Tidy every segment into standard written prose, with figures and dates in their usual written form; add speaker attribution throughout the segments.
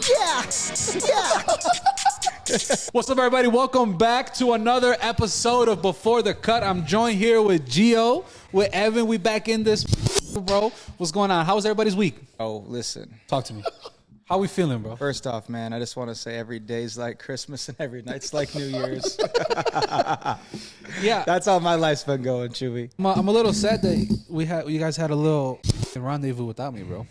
Speaker 1: Yeah.
Speaker 2: What's up, everybody? Welcome back to another episode of Before the Cut. I'm joined here with Gio, with Evan. We back in this, bro. What's going on? How was everybody's week?
Speaker 3: Oh, listen.
Speaker 2: Talk to me. How we feeling, bro?
Speaker 3: First off, man, I just want to say every day's like Christmas and every night's like New Year's.
Speaker 2: Yeah.
Speaker 3: That's how my life's been going, Chuy.
Speaker 2: I'm a little sad that you guys had a little rendezvous without me, bro.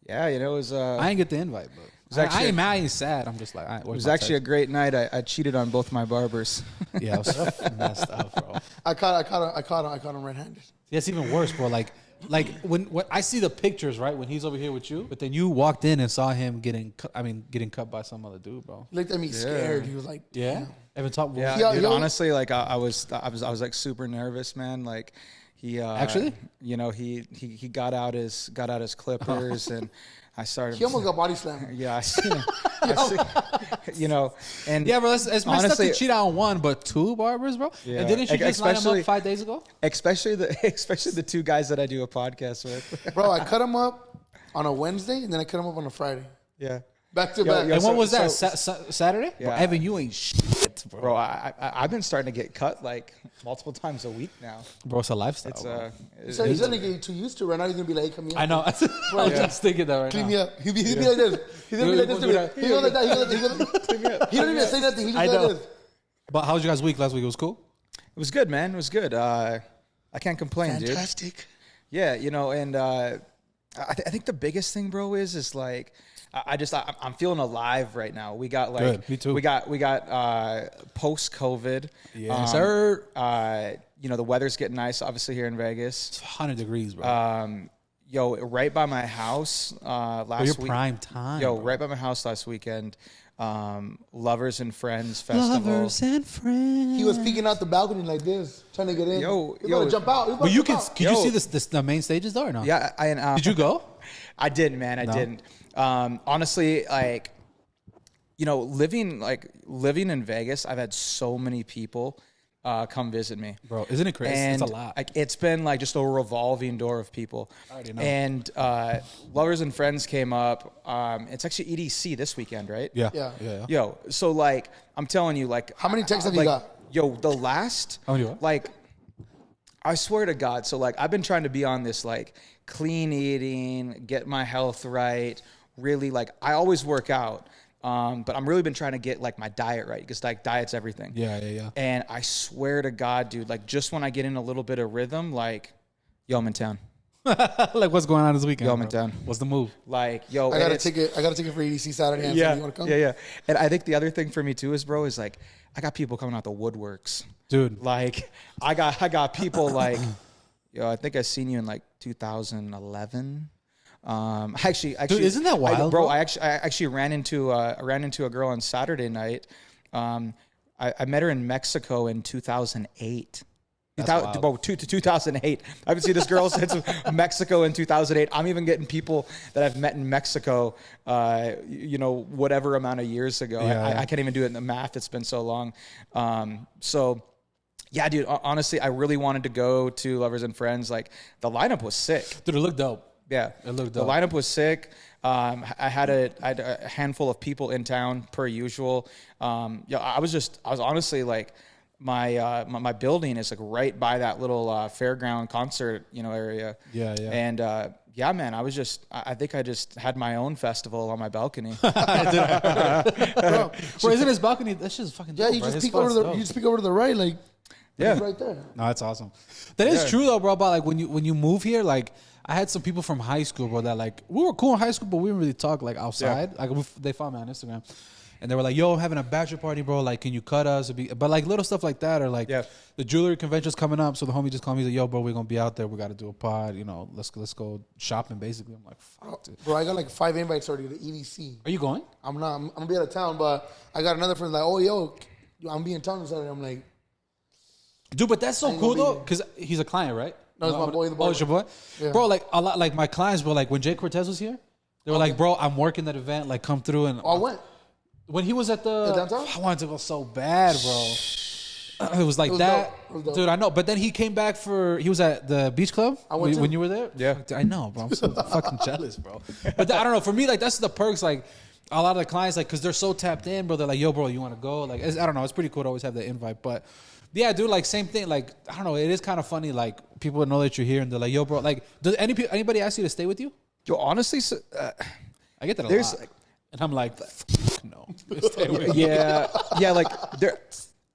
Speaker 3: Yeah, you know, it was...
Speaker 2: I ain't get the invite, bro. I ain't mad, I ain't sad. I'm just like...
Speaker 3: it was actually a great night. I cheated on both my barbers.
Speaker 2: Yeah, it was messed up, bro.
Speaker 1: I caught him red-handed.
Speaker 2: Yeah, it's even worse, bro. Like when I see the pictures, right, when he's over here with you, but then you walked in and saw him getting cut by some other dude, bro.
Speaker 1: He looked at me scared. He was like,
Speaker 2: "Yeah, Evan talked."
Speaker 3: Yeah, dude, honestly, like I was like super nervous, man. Like he
Speaker 2: actually,
Speaker 3: you know, he got out his clippers and I started.
Speaker 1: He almost got body slammed.
Speaker 3: Yeah, I see. You know, and
Speaker 2: yeah, bro, it's messed up to cheat out on one, but two barbers, bro.
Speaker 3: Yeah.
Speaker 2: And didn't you just line them up 5 days ago?
Speaker 3: Especially the two guys that I do a podcast with.
Speaker 1: Bro, I cut him up on a Wednesday and then I cut him up on a Friday.
Speaker 3: Yeah.
Speaker 1: Back to back.
Speaker 2: And when was that? Saturday?
Speaker 3: Yeah.
Speaker 2: Bro, Evan, you ain't shit, bro.
Speaker 3: Bro, I've been starting to get cut like multiple times a week now.
Speaker 2: Bro, it's a lifestyle.
Speaker 1: He's going to get too used to it. Right now he's going to be like, hey, come here.
Speaker 2: I know. I was just thinking that right
Speaker 1: Clean
Speaker 2: now.
Speaker 1: me up. He'll be like this. He's going to be like this. He goes like that. He don't even say nothing. He just like this.
Speaker 2: But how was your guys' week last week? It was cool?
Speaker 3: It was good, man. It was good. I can't complain,
Speaker 1: Fantastic.
Speaker 3: dude. Yeah, you know, and I think the biggest thing, bro, is like, I'm feeling alive right now. We got like,
Speaker 2: good. Me too.
Speaker 3: We got post COVID.
Speaker 2: Yes, sir.
Speaker 3: You know, the weather's getting nice, obviously here in Vegas.
Speaker 2: It's 100 degrees, bro.
Speaker 3: Yo, right by my house last week.
Speaker 2: Prime time.
Speaker 3: Yo, right by my house last weekend. Lovers and Friends Festival.
Speaker 2: Lovers and Friends.
Speaker 1: He was peeking out the balcony like this, trying to get in.
Speaker 3: Yo,
Speaker 1: He's about to jump out.
Speaker 2: But you could you see the main stages though or no?
Speaker 3: Yeah,
Speaker 2: did you go?
Speaker 3: I didn't, man. I didn't. Honestly, like, you know, living in Vegas, I've had so many people come visit me.
Speaker 2: Bro, isn't it crazy?
Speaker 3: And
Speaker 2: it's a lot.
Speaker 3: Like, it's been like just a revolving door of people.
Speaker 2: I already know.
Speaker 3: And Lovers and Friends came up. It's actually EDC this weekend, right?
Speaker 2: Yeah.
Speaker 3: Yo, so like, I'm telling you, like,
Speaker 1: How many texts have you got?
Speaker 3: Yo, the last,
Speaker 2: How many what?
Speaker 3: like, I swear to God. So like, I've been trying to be on this like clean eating, get my health right. Really, like, I always work out. But I'm really been trying to get like my diet right because like diet's everything.
Speaker 2: Yeah.
Speaker 3: And I swear to God, dude, like just when I get in a little bit of rhythm, like, yo, I'm in town.
Speaker 2: Like, what's going on this weekend?
Speaker 3: Yo, I'm in town.
Speaker 2: What's the move?
Speaker 3: Like, yo,
Speaker 1: I got a ticket for EDC Saturday.
Speaker 3: Yeah,
Speaker 1: you want to come?
Speaker 3: yeah. And I think the other thing for me too is, bro, is like I got people coming out the woodworks,
Speaker 2: dude.
Speaker 3: Like I got people like, yo, I think I seen you in like 2011. Actually,
Speaker 2: dude, isn't that wild, bro?
Speaker 3: I actually ran into a girl on Saturday night. I met her in Mexico in 2008. 2008. I haven't seen this girl since Mexico in 2008. I'm even getting people that I've met in Mexico, you know, whatever amount of years ago. I can't even do it in the math. It's been so long. So, yeah, dude, honestly, I really wanted to go to Lovers and Friends. Like, the lineup was sick.
Speaker 2: Dude, it looked dope.
Speaker 3: Yeah,
Speaker 2: it looked dope.
Speaker 3: The lineup was sick. I had a handful of people in town per usual. Yeah, I was honestly like, my building is like right by that little fairground concert, you know, area.
Speaker 2: Yeah.
Speaker 3: And yeah, man, I think I just had my own festival on my balcony.
Speaker 2: Bro, isn't his balcony? That shit's fucking dope,
Speaker 1: Yeah, you just peek over to the right, like,
Speaker 3: yeah,
Speaker 1: right there.
Speaker 2: No, that's awesome. That is true though, bro. About like when you move here, like I had some people from high school, bro, that like we were cool in high school, but we didn't really talk like outside. Yeah. Like they found me on Instagram, and they were like, "Yo, I'm having a bachelor party, bro. Like, can you cut us?" But like little stuff like that, or like the jewelry convention's coming up, so the homie just called me, like, "Yo, bro, we're gonna be out there. We got to do a pod. You know, let's go shopping." Basically, I'm like, "Fuck, dude."
Speaker 1: Bro, I got like 5 invites already to EDC.
Speaker 2: Are you going?
Speaker 1: I'm not. I'm gonna be out of town, but I got another friend like, "Oh, yo, I'm being in town on Saturday." I'm like,
Speaker 2: dude, but that's so cool though, because he's a client, right?
Speaker 1: No, it's my boy. The boy.
Speaker 2: Oh, it's your boy? Yeah. Bro, like a lot, like my clients, bro, like when Jay Cortez was here, they were like, "Bro, I'm working that event. Like, come through." And
Speaker 1: I went.
Speaker 2: When he was at the
Speaker 1: downtown?
Speaker 2: I wanted to go so bad, bro. It was like that. Dude, I know. But then he came back he was at the beach club when you were there.
Speaker 3: Yeah.
Speaker 2: I know, bro. I'm so fucking jealous, bro. But I don't know. For me, like, that's the perks. Like, a lot of the clients, like, because they're so tapped in, bro. They're like, yo, bro, you want to go? Like, I don't know. It's pretty cool to always have the invite. But yeah, dude, like, same thing. Like, I don't know. It is kind of funny. Like, people know that you're here and they're like, yo, bro. Like, does anybody ask you to stay with you?
Speaker 3: Yo, honestly,
Speaker 2: I get that a lot. And I'm like, no.
Speaker 3: Yeah, like there.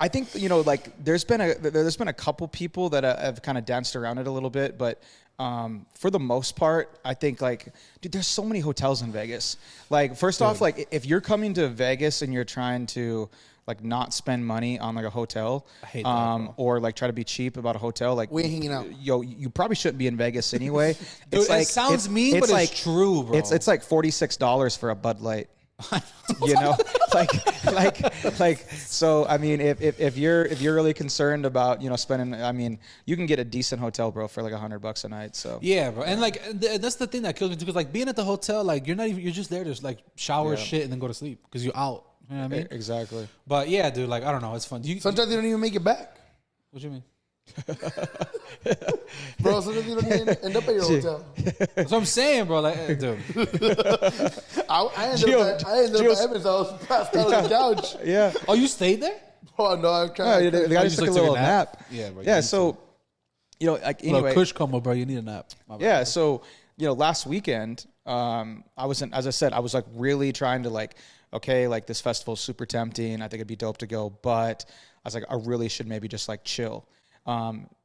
Speaker 3: I think like there's been a couple people that have kind of danced around it a little bit, but for the most part, I think like, dude, there's so many hotels in Vegas. Like, first off, like if you're coming to Vegas and you're trying to like not spend money on like a hotel,
Speaker 2: I hate that,
Speaker 3: or like try to be cheap about a hotel, like
Speaker 1: we ain't hanging out.
Speaker 3: Yo, you probably shouldn't be in Vegas anyway.
Speaker 2: Dude,
Speaker 3: it's like,
Speaker 2: it sounds mean, but
Speaker 3: like,
Speaker 2: it's true, bro.
Speaker 3: It's like $46 for a Bud Light. You know, like. So I mean, if you're really concerned about spending, I mean, you can get a decent hotel, bro, for like $100 a night. So
Speaker 2: yeah, bro, and like that's the thing that kills me too, because like being at the hotel, like you're just there to like shower, shit, and then go to sleep because you're out. You know what I mean?
Speaker 3: Exactly.
Speaker 2: But yeah, dude, like I don't know, it's fun.
Speaker 1: Sometimes they don't even make it back.
Speaker 2: What you mean?
Speaker 1: Bro, sometimes you don't even end up at your hotel.
Speaker 2: That's what I'm saying, bro. Like, dude.
Speaker 1: I ended up at Evan's house, passed out on the couch.
Speaker 3: Yeah.
Speaker 2: Oh, you stayed there?
Speaker 1: Oh, no, I'm trying.
Speaker 3: No, the guy just took a little nap.
Speaker 2: Yeah, bro.
Speaker 3: Yeah, so, like, anyway.
Speaker 2: Kush combo, bro. You need a nap.
Speaker 3: Yeah, so, last weekend, as I said, I was like really trying to like, okay, like this festival's super tempting. I think it'd be dope to go, but I was like, I really should maybe just like chill.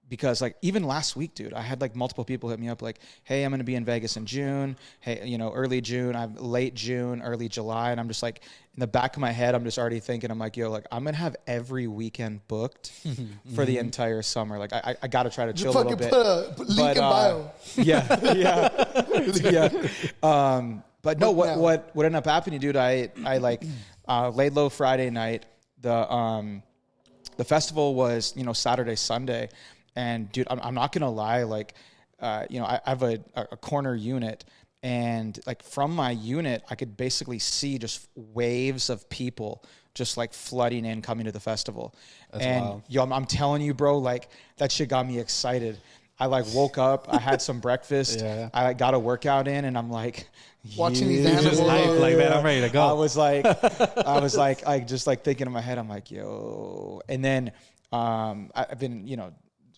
Speaker 3: Because like even last week, dude, I had like multiple people hit me up like, hey, I'm going to be in Vegas in June. Hey, early June, I'm late June, early July. And I'm just like, in the back of my head, I'm just already thinking, I'm like, yo, like I'm going to have every weekend booked for the entire summer. Like I got to try to chill a little bit.
Speaker 1: Put a link in bio.
Speaker 3: Yeah. But no, what ended up happening, dude, I like laid low Friday night. The festival was, Saturday, Sunday. And dude, I'm not going to lie. Like, I have a corner unit, and like from my unit, I could basically see just waves of people just like flooding in, coming to the festival. That's wild. Yo, I'm telling you, bro, like that shit got me excited. I like woke up, I had some breakfast, I got a workout in, and I'm like,
Speaker 1: watching these animals,
Speaker 2: like man, I'm ready to go.
Speaker 3: I was like, just like thinking in my head, I'm like, yo. And then I've been,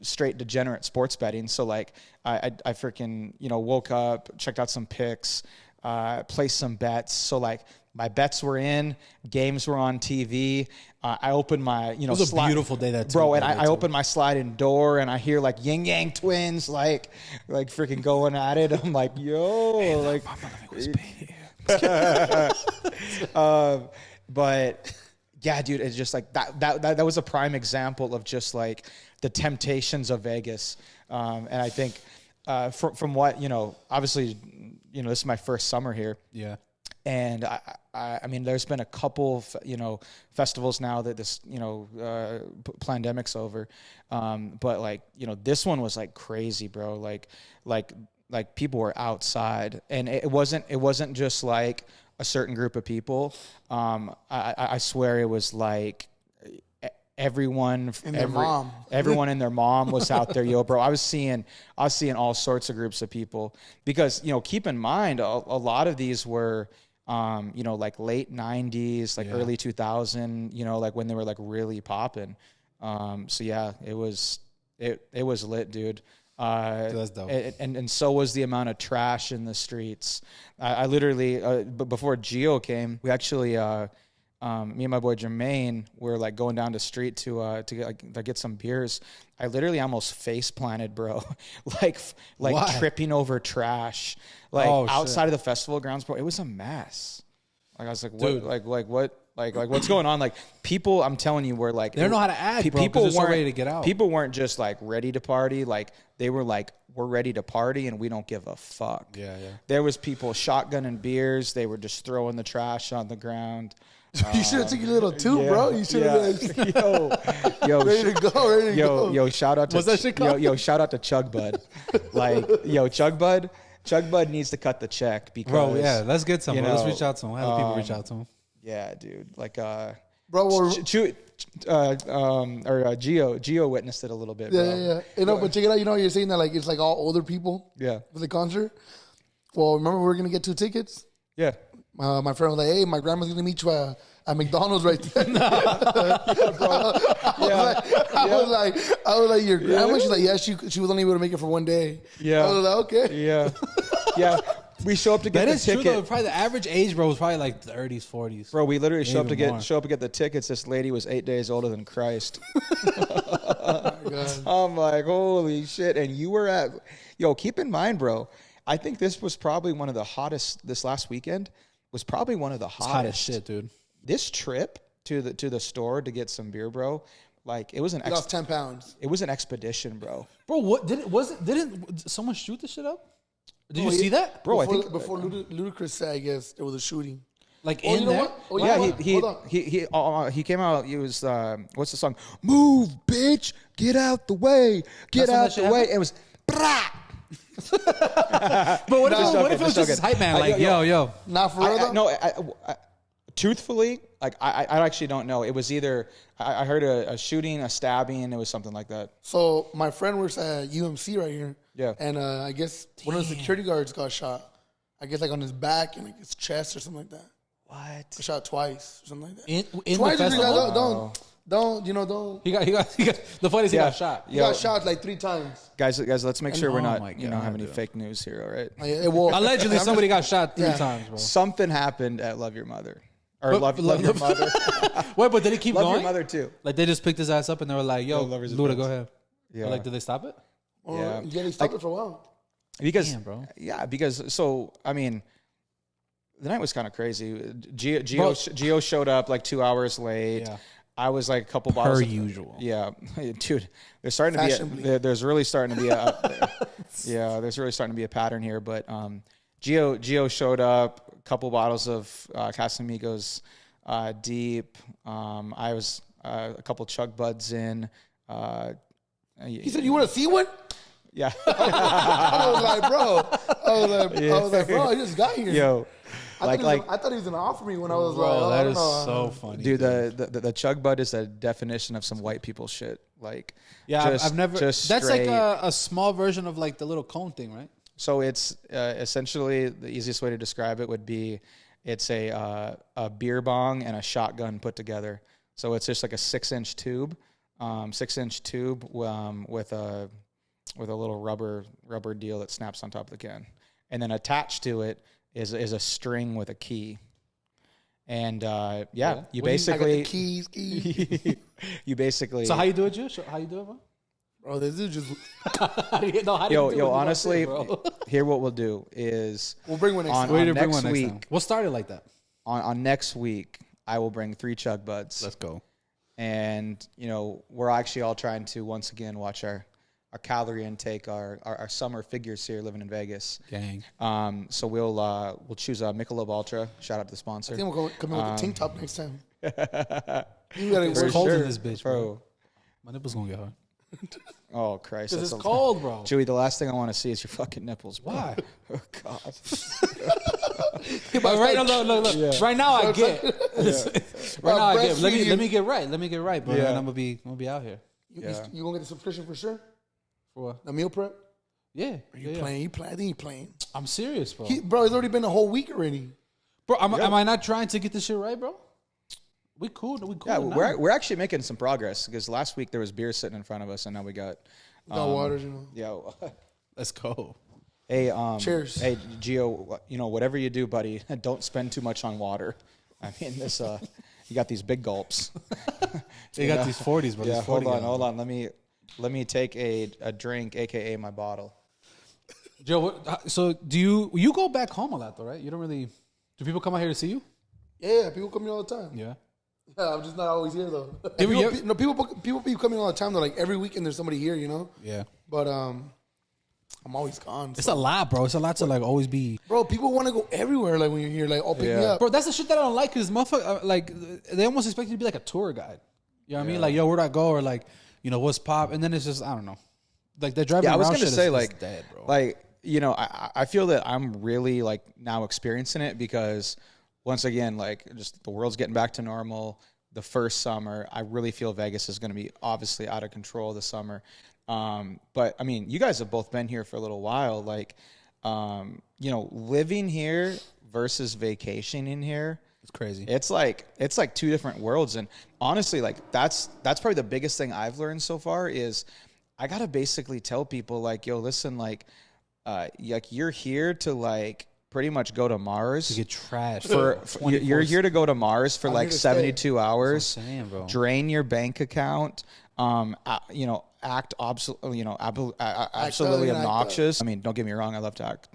Speaker 3: straight degenerate sports betting. So like I freaking, woke up, checked out some picks, placed some bets. So like my bets were in, games were on TV. I opened my, it
Speaker 2: was a beautiful day that
Speaker 3: bro. And I opened my sliding door and I hear like Yin Yang Twins, like freaking going at it. I'm like, yo, like, but yeah, dude, it's just like that was a prime example of just like the temptations of Vegas. And I think from what, obviously, this is my first summer here. Yeah. And I mean, there's been a couple, festivals now that this, pandemic's over. But like, this one was like crazy, bro. Like people were outside, and it wasn't just like a certain group of people. I swear it was like everyone and their mom was out there. Yo, bro, I was seeing all sorts of groups of people, because keep in mind a lot of these were like late 90s, like early 2000, like when they were like really popping. So yeah, it was lit, dude. That's dope. And so was the amount of trash in the streets. I literally, before Gio came, we actually, me and my boy Jermaine were like going down the street to get some beers. I literally almost face planted, bro. like Why? Tripping over trash, like outside of the festival grounds, bro. It was a mess. Like I was like, what? What? Like what's going on? Like people, I'm telling you, were like,
Speaker 2: they don't know how to act, bro. People weren't so ready to get out.
Speaker 3: People weren't just like ready to party. Like they were like, we're ready to party and we don't give a fuck. Yeah. There was people shotgunning beers. They were just throwing the trash on the ground.
Speaker 1: You should have taken a little too, bro. You should have been ready to go.
Speaker 3: Yo, shout out to
Speaker 2: What's that shit called?
Speaker 3: Yo, shout out to Chug Bud. Like, yo, Chug Bud needs to cut the check because,
Speaker 2: bro, yeah, let's get some. Let's reach out to him. Have the people reach out to him.
Speaker 3: Yeah, dude. Like,
Speaker 1: Bro,
Speaker 3: Gio witnessed it a little bit.
Speaker 1: Yeah,
Speaker 3: bro.
Speaker 1: yeah. You know, but check it out. You know, you're saying that like it's like all older people.
Speaker 3: Yeah.
Speaker 1: For the concert. Well, remember we were gonna get 2 tickets.
Speaker 3: Yeah.
Speaker 1: My friend was like, "Hey, my grandma's gonna meet you at McDonald's right there." I was like, "Your grandma?" She's like, "Yeah, she was only able to make it for one day."
Speaker 3: Yeah.
Speaker 1: I was like, "Okay."
Speaker 3: Yeah. Yeah. We show up to get
Speaker 2: That
Speaker 3: the
Speaker 2: is
Speaker 3: ticket.
Speaker 2: true, though. Probably the average age, bro, was probably like 30s, 40s.
Speaker 3: Bro, we literally show up to
Speaker 2: more.
Speaker 3: get the tickets. This lady was 8 days older than Christ.
Speaker 1: God.
Speaker 3: I'm like, holy shit! And you were at, keep in mind, bro. I think this was probably one of the hottest. This last weekend was probably one of the hottest.
Speaker 2: Hot as shit, dude.
Speaker 3: This trip to the store to get some beer, bro. Like it was
Speaker 1: He lost 10 pounds.
Speaker 3: It was an expedition, bro.
Speaker 2: Bro, what didn't someone shoot this shit up? Did you see that?
Speaker 3: Bro,
Speaker 1: Before Ludacris said, I guess there was a shooting.
Speaker 2: Like
Speaker 1: Oh,
Speaker 2: in
Speaker 1: you know
Speaker 2: there?
Speaker 1: what? Oh, you
Speaker 3: Yeah,
Speaker 1: know what? Hold on.
Speaker 3: he came out. He was what's the song? Move, bitch, get out the way, get
Speaker 2: That's when
Speaker 3: out
Speaker 2: that shit
Speaker 3: the way.
Speaker 2: happened?
Speaker 3: It was. Brah!
Speaker 2: But what if it was just his hype man? Like, yo.
Speaker 1: Not for real, though?
Speaker 3: Truthfully, like I actually don't know. It was either I heard a shooting, a stabbing, and it was something like that.
Speaker 1: So my friend works at UMC right here.
Speaker 3: Yeah.
Speaker 1: And I guess one of the security guards got shot. I guess like on his back and like his chest or something like that.
Speaker 3: What?
Speaker 1: Got shot twice or something like that.
Speaker 2: In
Speaker 1: Twice
Speaker 2: the
Speaker 1: or three
Speaker 2: festival?
Speaker 1: times. Don't.
Speaker 2: He got the funniest he got shot.
Speaker 1: He got shot like 3 times.
Speaker 3: Guys, let's make sure we're
Speaker 2: oh
Speaker 3: not
Speaker 2: my
Speaker 3: have any
Speaker 2: God,
Speaker 3: fake news here, all right?
Speaker 2: Allegedly, somebody got shot 3 times, bro.
Speaker 3: Something happened at Love Your Mother. Or Love Your Mother.
Speaker 2: Wait, but did he keep
Speaker 3: Love
Speaker 2: going?
Speaker 3: Your Mother too.
Speaker 2: Like they just picked his ass up and they were like, "Yo,
Speaker 3: Lovers and
Speaker 2: Luda,
Speaker 3: Friends.
Speaker 2: go ahead."
Speaker 3: Yeah.
Speaker 2: Or like, did they stop it?
Speaker 1: Yeah, they stopped it for a while.
Speaker 3: Because
Speaker 2: Damn, bro.
Speaker 3: Yeah, because so I mean, the night was kind of crazy. Gio showed up like 2 hours late.
Speaker 2: Yeah.
Speaker 3: I was like a couple bottles.
Speaker 2: Per usual.
Speaker 3: Yeah, dude. There's starting to be. There's really starting to be a. Yeah, there's really starting to be a pattern here. But Gio showed up. A couple bottles of Casamigos deep. I was a couple chug buds in.
Speaker 1: He said, "You want to see one?"
Speaker 3: Yeah.
Speaker 1: I was like, bro. I just got here.
Speaker 3: Yo.
Speaker 1: I thought he was gonna offer me when I was
Speaker 2: Bro,
Speaker 1: like,
Speaker 2: that is so funny,
Speaker 3: dude. The chug bud is the definition of some white people shit. Like,
Speaker 2: yeah, I've never.
Speaker 3: Just
Speaker 2: that's
Speaker 3: straight.
Speaker 2: like a small version of like the little cone thing, right?
Speaker 3: So it's essentially the easiest way to describe it would be it's a beer bong and a shotgun put together. So it's just like a 6-inch tube, 6-inch tube with a little rubber deal that snaps on top of the can, and then attached to it is a string with a key. And you basically
Speaker 1: I got the keys.
Speaker 3: you basically.
Speaker 2: So how you do it, Joe? How you do it, bro?
Speaker 1: Bro, this is just.
Speaker 3: Yo, honestly, here what we'll do is
Speaker 1: We'll bring one next time.
Speaker 2: Bring
Speaker 3: next
Speaker 2: one next
Speaker 3: week.
Speaker 2: time. We'll start it like that.
Speaker 3: On next week, I will bring 3 chug buds.
Speaker 2: Let's go.
Speaker 3: And we're actually all trying to once again watch our calorie intake, our summer figures here living in Vegas.
Speaker 2: Gang.
Speaker 3: So we'll choose a Michelob Ultra. Shout out to the sponsor.
Speaker 1: I think we'll come in with a tank top next time.
Speaker 2: It's cold in this bitch, bro. My nipples gonna get hard.
Speaker 3: Oh Christ!
Speaker 2: Because it's cold, bro.
Speaker 3: Chewy, the last thing I want to see is your fucking nipples. Bro.
Speaker 2: Why?
Speaker 3: Oh God.
Speaker 2: But look. Yeah. Right now I get. Right now I get. Let me get right. But then I'm gonna be out here.
Speaker 1: You gonna get the subscription for sure?
Speaker 2: For what?
Speaker 1: The meal prep?
Speaker 2: Yeah.
Speaker 1: Are you playing? I think you're playing.
Speaker 2: I'm serious, bro.
Speaker 1: Bro, it's already been a whole week already.
Speaker 2: Bro, am I not trying to get this shit right, bro? We cool.
Speaker 3: Yeah, we're actually making some progress because last week there was beer sitting in front of us, and now we got
Speaker 1: waters,
Speaker 3: Yeah.
Speaker 2: Let's go.
Speaker 3: Hey,
Speaker 1: cheers.
Speaker 3: Hey, Gio, whatever you do, buddy, don't spend too much on water. I mean, this you got these big gulps.
Speaker 2: They got these 40s, bro.
Speaker 3: Yeah, hold on. Let me take a drink, aka my bottle.
Speaker 2: Joe, so do you go back home a lot though, right? You don't really. Do people come out here to see you?
Speaker 1: Yeah, people come here all the time.
Speaker 2: Yeah.
Speaker 1: Yeah, I'm just not always here though. People be coming all the time though. Like every weekend, there's somebody here,
Speaker 2: Yeah.
Speaker 1: But I'm always gone.
Speaker 2: It's a lot, bro. It's a lot to like always be.
Speaker 1: Bro, people want to go everywhere. Like when you're here, like, oh, pick me up,
Speaker 2: bro. That's the shit that I don't like because motherfucker, like they almost expect you to be like a tour guide. You know what I mean? Like, yo, where'd I go? Or like, what's pop? And then it's just I don't know. Like they're driving.
Speaker 3: Yeah, I was
Speaker 2: around
Speaker 3: gonna
Speaker 2: shit
Speaker 3: say
Speaker 2: is
Speaker 3: like
Speaker 2: dead, bro.
Speaker 3: Like I feel that I'm really like now experiencing it because once again like just the world's getting back to normal. the first summer. I really feel Vegas is going to be obviously out of control this summer. But I mean, you guys have both been here for a little while. Like, you know, living here versus vacationing here.
Speaker 2: It's crazy.
Speaker 3: It's like two different worlds. And honestly, like that's probably the biggest thing I've learned so far is I got to basically tell people like, yo, listen, like you're here to like pretty much go to Mars.
Speaker 2: To get trashed.
Speaker 3: You're here to go to Mars for like 72 hours.
Speaker 2: That's what I'm saying, bro.
Speaker 3: Drain your bank account. You know, act absolutely obnoxious. I mean, don't get me wrong. I love to act.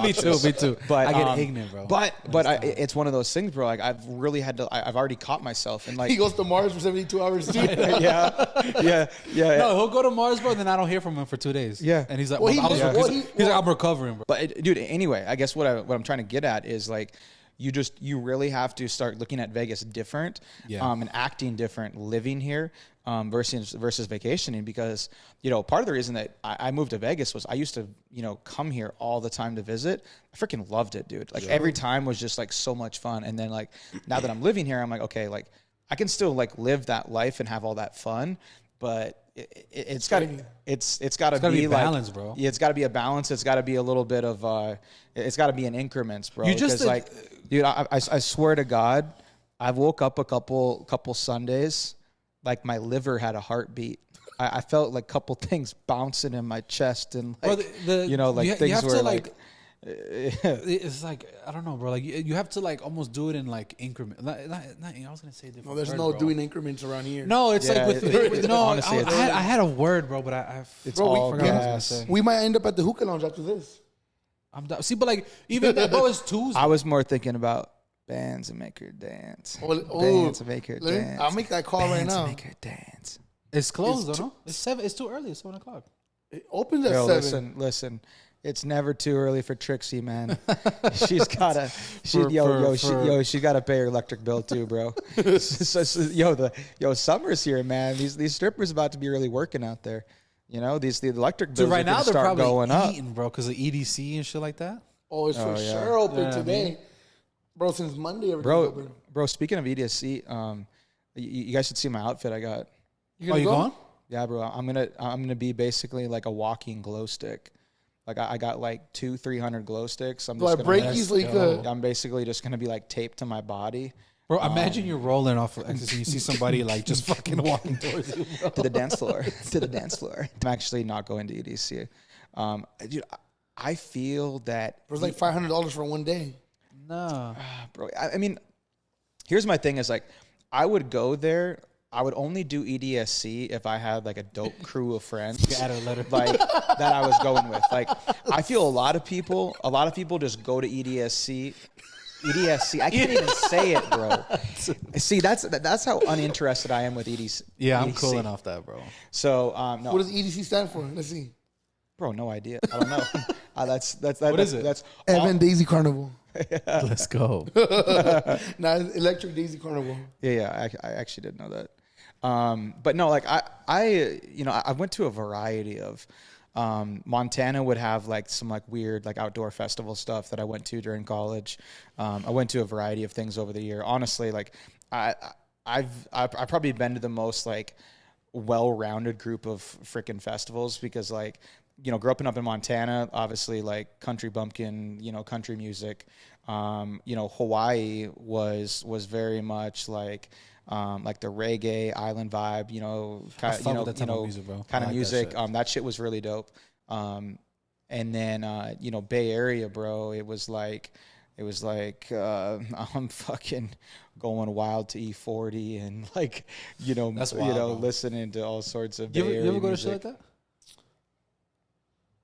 Speaker 2: Me too. But I get ignorant, bro.
Speaker 3: But it's one of those things, bro. Like I've really had to. I've already caught myself, and like
Speaker 1: he goes to Mars for 72 hours. Too.
Speaker 3: yeah.
Speaker 2: No, he'll go to Mars, bro. Then I don't hear from him for 2 days.
Speaker 3: Yeah,
Speaker 2: and he's like, he's like, I'm recovering, bro.
Speaker 3: But dude, anyway, I guess what I'm trying to get at is like, you really have to start looking at Vegas different, and acting different, living here. Versus vacationing, because you know part of the reason that I moved to Vegas was I used to come here all the time to visit. I freaking loved it, dude. Like every time was just like so much fun. And then like now that I'm living here, I'm like, okay, like I can still like live that life and have all that fun, but it's got to be
Speaker 2: balance,
Speaker 3: like,
Speaker 2: bro.
Speaker 3: Yeah, it's got to be a balance. It's got to be a little bit of it's got to be in increments, bro.
Speaker 2: You just
Speaker 3: like, dude, I swear to God, I've woke up a couple Sundays. Like my liver had a heartbeat. I felt like a couple things bouncing in my chest, and like things were like.
Speaker 2: It's like I don't know, bro. Like you have to like almost do it in like increment. I was gonna say different.
Speaker 1: No, there's
Speaker 2: word,
Speaker 1: no
Speaker 2: bro.
Speaker 1: doing increments around here.
Speaker 2: No, it's like with honestly, I had a word, bro, but I
Speaker 3: all
Speaker 2: forgot what I was gonna say.
Speaker 1: We might end up at the hookah lounge after this.
Speaker 2: I'm done. See, but like even that, bro, it's Tuesday.
Speaker 3: I was more thinking about. Bands and make her dance. Bands and make her dance.
Speaker 1: I'll make that call right now.
Speaker 3: Make her dance.
Speaker 2: It's closed, though, no? It's 7. It's too early. It's 7 o'clock.
Speaker 1: It opens at 7.
Speaker 3: Listen. It's never too early for Trixie, man. She's gotta. She gotta pay her electric bill too, bro. Summer's here, man. These strippers about to be really working out there. You know, the electric bills
Speaker 2: right now they're
Speaker 3: start
Speaker 2: probably
Speaker 3: going
Speaker 2: eating, bro, because of EDC and shit like that.
Speaker 1: Oh, it's for sure open today. Bro, since Monday, everything's open.
Speaker 3: Bro, speaking of EDSC, you guys should see my outfit I got.
Speaker 2: You going?
Speaker 3: Yeah, bro. I'm gonna be basically like a walking glow stick. Like I got like 200-300 glow sticks. I'm basically just gonna be like taped to my body.
Speaker 2: Bro, imagine you're rolling off of ecstasy. You see somebody like just fucking walking towards you, bro.
Speaker 3: To the dance floor. I'm actually not going to EDC. Dude, I feel that
Speaker 1: it was like $500 for one day.
Speaker 2: No,
Speaker 3: bro. I mean, here's my thing: is like, I would go there. I would only do EDSC if I had like a dope crew of friends, like that I was going with. Like, I feel a lot of people just go to EDSC. I can't even say it, bro. See, that's how uninterested I am with EDC.
Speaker 2: Yeah, I'm
Speaker 3: EDC.
Speaker 2: cooling off that, bro.
Speaker 3: So, no.
Speaker 1: What does EDC stand for? Let's see.
Speaker 3: Bro, no idea. I don't know.
Speaker 2: What is it?
Speaker 3: That's
Speaker 1: Evan Daisy Carnival.
Speaker 2: Let's go.
Speaker 1: Now Electric Daisy Carnival.
Speaker 3: Yeah. I actually didn't know that. But no, like I went to a variety of. Montana would have like some like weird like outdoor festival stuff that I went to during college. I went to a variety of things over the year. Honestly, like I've probably been to the most like well-rounded group of freaking festivals because like. Growing up in Montana, obviously like country bumpkin, country music. Hawaii was very much like the reggae island vibe, kind of music. That shit was really dope. And then Bay Area, bro, it was like I'm fucking going wild to E40 and like
Speaker 2: That's wild,
Speaker 3: listening to all sorts of
Speaker 2: you
Speaker 3: Bay Area
Speaker 2: ever go
Speaker 3: music.
Speaker 2: to shit like that?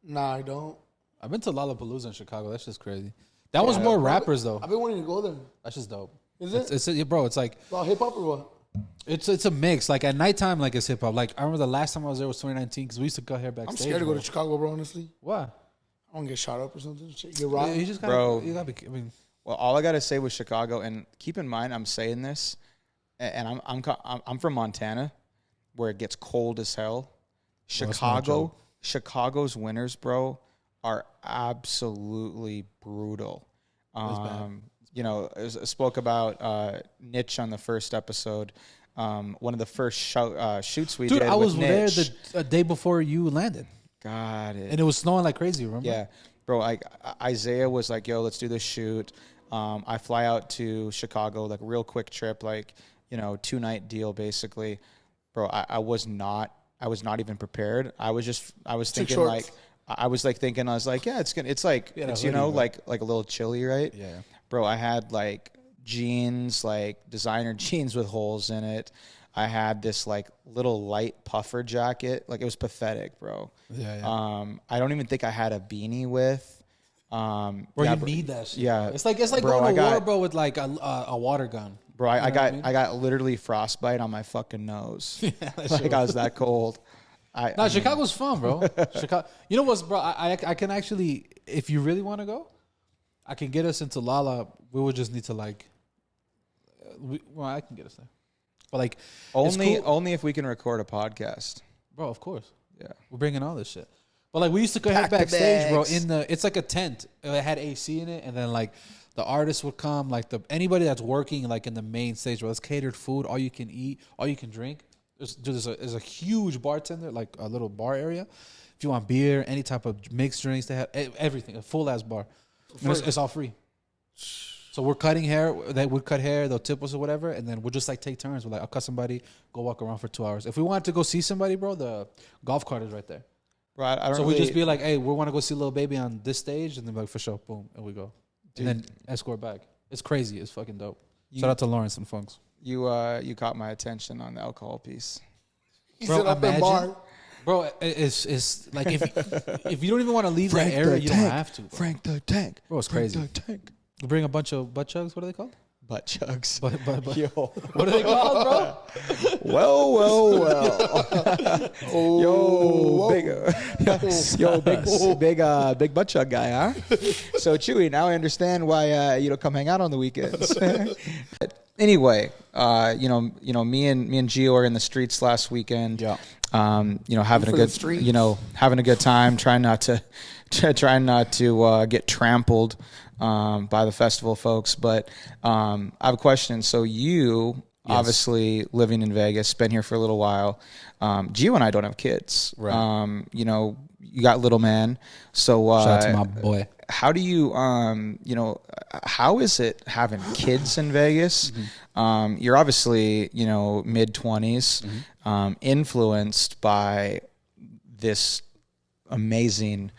Speaker 1: Nah, I don't.
Speaker 2: I've been to Lollapalooza in Chicago. That's just crazy. That was more rappers though.
Speaker 1: I've been wanting to go there.
Speaker 2: That's just dope.
Speaker 1: Is it?
Speaker 2: It's bro. It's like
Speaker 1: hip hop or what?
Speaker 2: It's a mix. Like at nighttime, like it's hip hop. Like I remember the last time I was there was 2019 because we used to cut hair backstage.
Speaker 1: I'm scared to go to Chicago, bro. Honestly,
Speaker 2: why?
Speaker 1: I want to get shot up or something. Get robbed.
Speaker 2: Yeah, you just gotta,
Speaker 3: bro.
Speaker 2: You gotta be. I mean,
Speaker 3: well, all I gotta say with Chicago, and keep in mind, I'm saying this, and I'm from Montana, where it gets cold as hell. Chicago's winters, bro, are absolutely brutal.
Speaker 2: It's
Speaker 3: spoke about Niche on the first episode. One of the first shoots we did.
Speaker 2: Dude, I was there
Speaker 3: Niche.
Speaker 2: the day before you landed.
Speaker 3: Got it.
Speaker 2: And it was snowing like crazy, remember?
Speaker 3: Yeah. Bro, Isaiah was like, yo, let's do this shoot. I fly out to Chicago, like real quick trip, like, 2-night deal basically. Bro, I was not even prepared. I was thinking like, I was like, yeah, it's like, yeah, it's, like a little chilly, right?
Speaker 2: Yeah.
Speaker 3: Bro, I had like jeans, like designer jeans with holes in it. I had this like little light puffer jacket. Like it was pathetic, bro.
Speaker 2: Yeah.
Speaker 3: I don't even think I had a beanie with.
Speaker 2: Bro, you need that shit.
Speaker 3: Yeah.
Speaker 2: It's like bro, going to war, bro, with like a water gun.
Speaker 3: Bro, I got literally frostbite on my fucking nose.
Speaker 2: Yeah,
Speaker 3: like I was that cold.
Speaker 2: Chicago's fun, bro. Chicago. You know what's, bro? I can actually, if you really want to go, I can get us into Lala. We would just need to like, I can get us there. But like
Speaker 3: only if we can record a podcast,
Speaker 2: bro. Of course,
Speaker 3: yeah.
Speaker 2: We're bringing all this shit. But like we used to go head backstage, bro. It's like a tent. It had AC in it, and then like the artists would come, like anybody that's working like in the main stage, bro. It's catered food, all you can eat, all you can drink. There's a huge bartender, like a little bar area. If you want beer, any type of mixed drinks, they have everything. A full ass bar. It's all free. So we're cutting hair. They would cut hair. They'll tip us or whatever, and then we'll just like take turns. We're like, I'll cut somebody, go walk around for 2 hours. If we wanted to go see somebody, bro, the golf cart is right there.
Speaker 3: Right. So
Speaker 2: we just be like, hey, we want to go see Lil Baby on this stage, and then like for sure, boom, and we go. Dude. And then escort back. It's crazy. It's fucking dope. Shout out to Lawrence and Funks.
Speaker 3: You caught my attention on the alcohol piece.
Speaker 2: Bro, imagine. Bro, it's like if you don't even want to leave that area, you don't have to. Bro.
Speaker 3: Frank the Tank.
Speaker 2: Bro, it's crazy.
Speaker 3: Frank the Tank.
Speaker 2: We bring a bunch of butt chugs. What are they called?
Speaker 3: Butt chugs.
Speaker 2: Yo. What are they called, bro?
Speaker 3: Well. Big butt chug guy, huh? So Chuy, now I understand why you don't come hang out on the weekends. Anyway, me and Gio are in the streets last weekend.
Speaker 2: Yeah.
Speaker 3: Having a good time, trying not to get trampled by the festival folks. But I have a question. So you obviously living in Vegas, been here for a little while. Gio and I don't have kids.
Speaker 2: Right.
Speaker 3: You got little man. So
Speaker 2: shout out to my boy.
Speaker 3: How do you how is it having kids in Vegas? Mm-hmm. You're obviously mid-20s, influenced by this amazing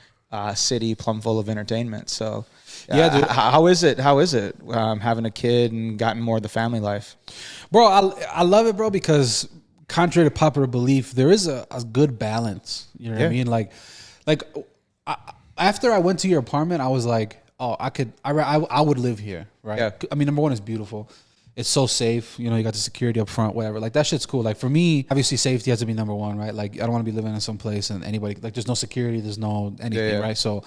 Speaker 3: city plumb full of entertainment. So yeah, dude. How is it having a kid and gotten more of the family life?
Speaker 2: Bro, I love it, bro, because contrary to popular belief, there is a good balance. You know what I mean? Like after I went to your apartment, I was like, oh, I would live here, right?
Speaker 3: Yeah.
Speaker 2: I mean, number one, it's beautiful. It's so safe. You got the security up front, whatever. Like, that shit's cool. Like, for me, obviously, safety has to be number one, right? Like, I don't want to be living in some place and anybody, like, there's no security, there's no anything, right? So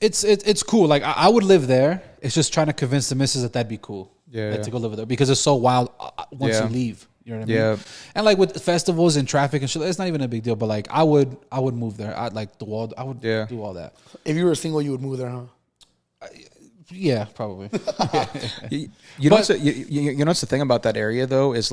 Speaker 2: it's cool. Like, I would live there. It's just trying to convince the missus that'd be cool. To go live there, because it's so wild once you leave. You know what I mean? Yeah. And like with festivals and traffic and shit, it's not even a big deal. But like, I would move there. I'd like the wall. I would do all that.
Speaker 1: If you were single, you would move there, huh?
Speaker 2: Yeah, probably.
Speaker 3: You know what's the thing about that area though is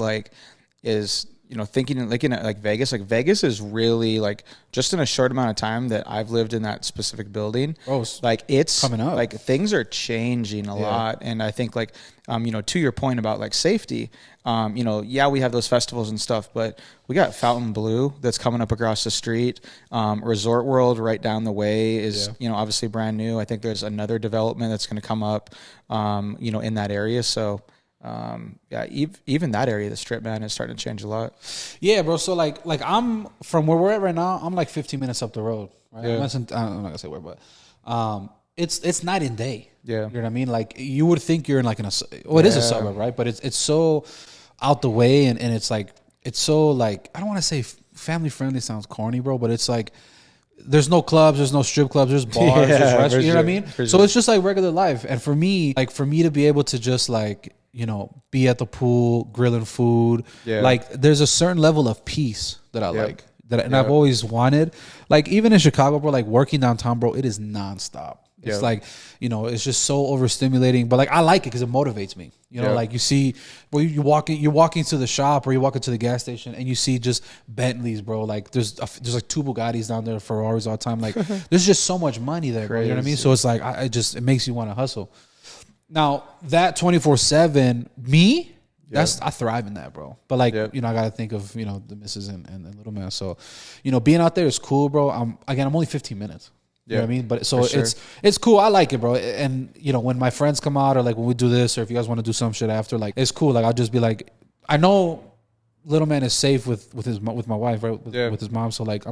Speaker 3: thinking like Vegas. Like, Vegas is really, like, just in a short amount of time that I've lived in that specific building.
Speaker 2: Oh,
Speaker 3: like, it's
Speaker 2: coming up.
Speaker 3: Like, things are changing a lot, and I think like to your point about like safety. We have those festivals and stuff, but we got Fontainebleau that's coming up across the street. Resort World right down the way is obviously brand new. I think there's another development that's going to come up in that area. So. Even that area, the Strip, man, is starting to change a lot.
Speaker 2: Yeah, bro. So like I'm from where we're at right now. I'm like 15 minutes up the road. Right? Yeah. I'm not gonna say where, but it's night and day.
Speaker 3: Yeah,
Speaker 2: you know what I mean. Like, you would think you're in like it is a suburb, right? But it's so out the way, and it's so like, I don't want to say family friendly. Sounds corny, bro, but it's like, there's no clubs, there's no strip clubs, there's bars, there's restaurants. You know what I mean? So it's just like regular life. And for me to be able to just like, be at the pool, grilling food, like, there's a certain level of peace that I like, and I've always wanted. Like, even in Chicago, bro, like, working downtown, bro, it is nonstop. It's like, you know, it's just so overstimulating. But like, I like it because it motivates me. You know, like you see, well, you're walking to the shop or you're walking to the gas station and you see just Bentleys, bro. Like there's like 2 Bugattis down there, Ferraris all the time. Like there's just so much money there, bro. You know what I mean? So it's like, it makes you want to hustle. Now that 24/7, me, I thrive in that, bro. But like, you know, I got to think of, you know, the missus and little man. So, you know, being out there is cool, bro. I'm only 15 minutes. You know what I mean? But so it's cool. I like it, bro. And you know, when my friends come out or like when we do this or if you guys want to do some shit after, like it's cool. Like I'll just be like, I know little man is safe with my wife, right? With his mom. So like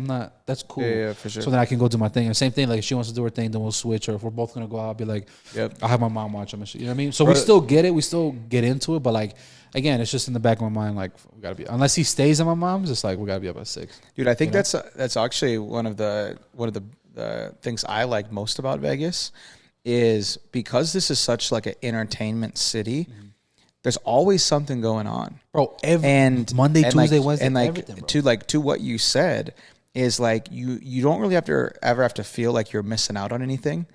Speaker 2: that's cool.
Speaker 3: Yeah, for sure.
Speaker 2: So then I can go do my thing. And same thing, like if she wants to do her thing, then we'll switch. Or if we're both gonna go out, I'll be like, I'll have my mom watch them and shit. You know what I mean? So we still get it. We still get into it. But like, again, it's just in the back of my mind, like we gotta be. Unless he stays at my mom's, it's like we gotta be up at 6.
Speaker 3: Dude, I think that's actually one of the things I like most about Vegas is because this is such like an entertainment city. There's always something going on,
Speaker 2: bro. Monday, Tuesday, Wednesday,
Speaker 3: and like
Speaker 2: everything,
Speaker 3: to what you said is like you don't really ever have to feel like you're missing out on anything.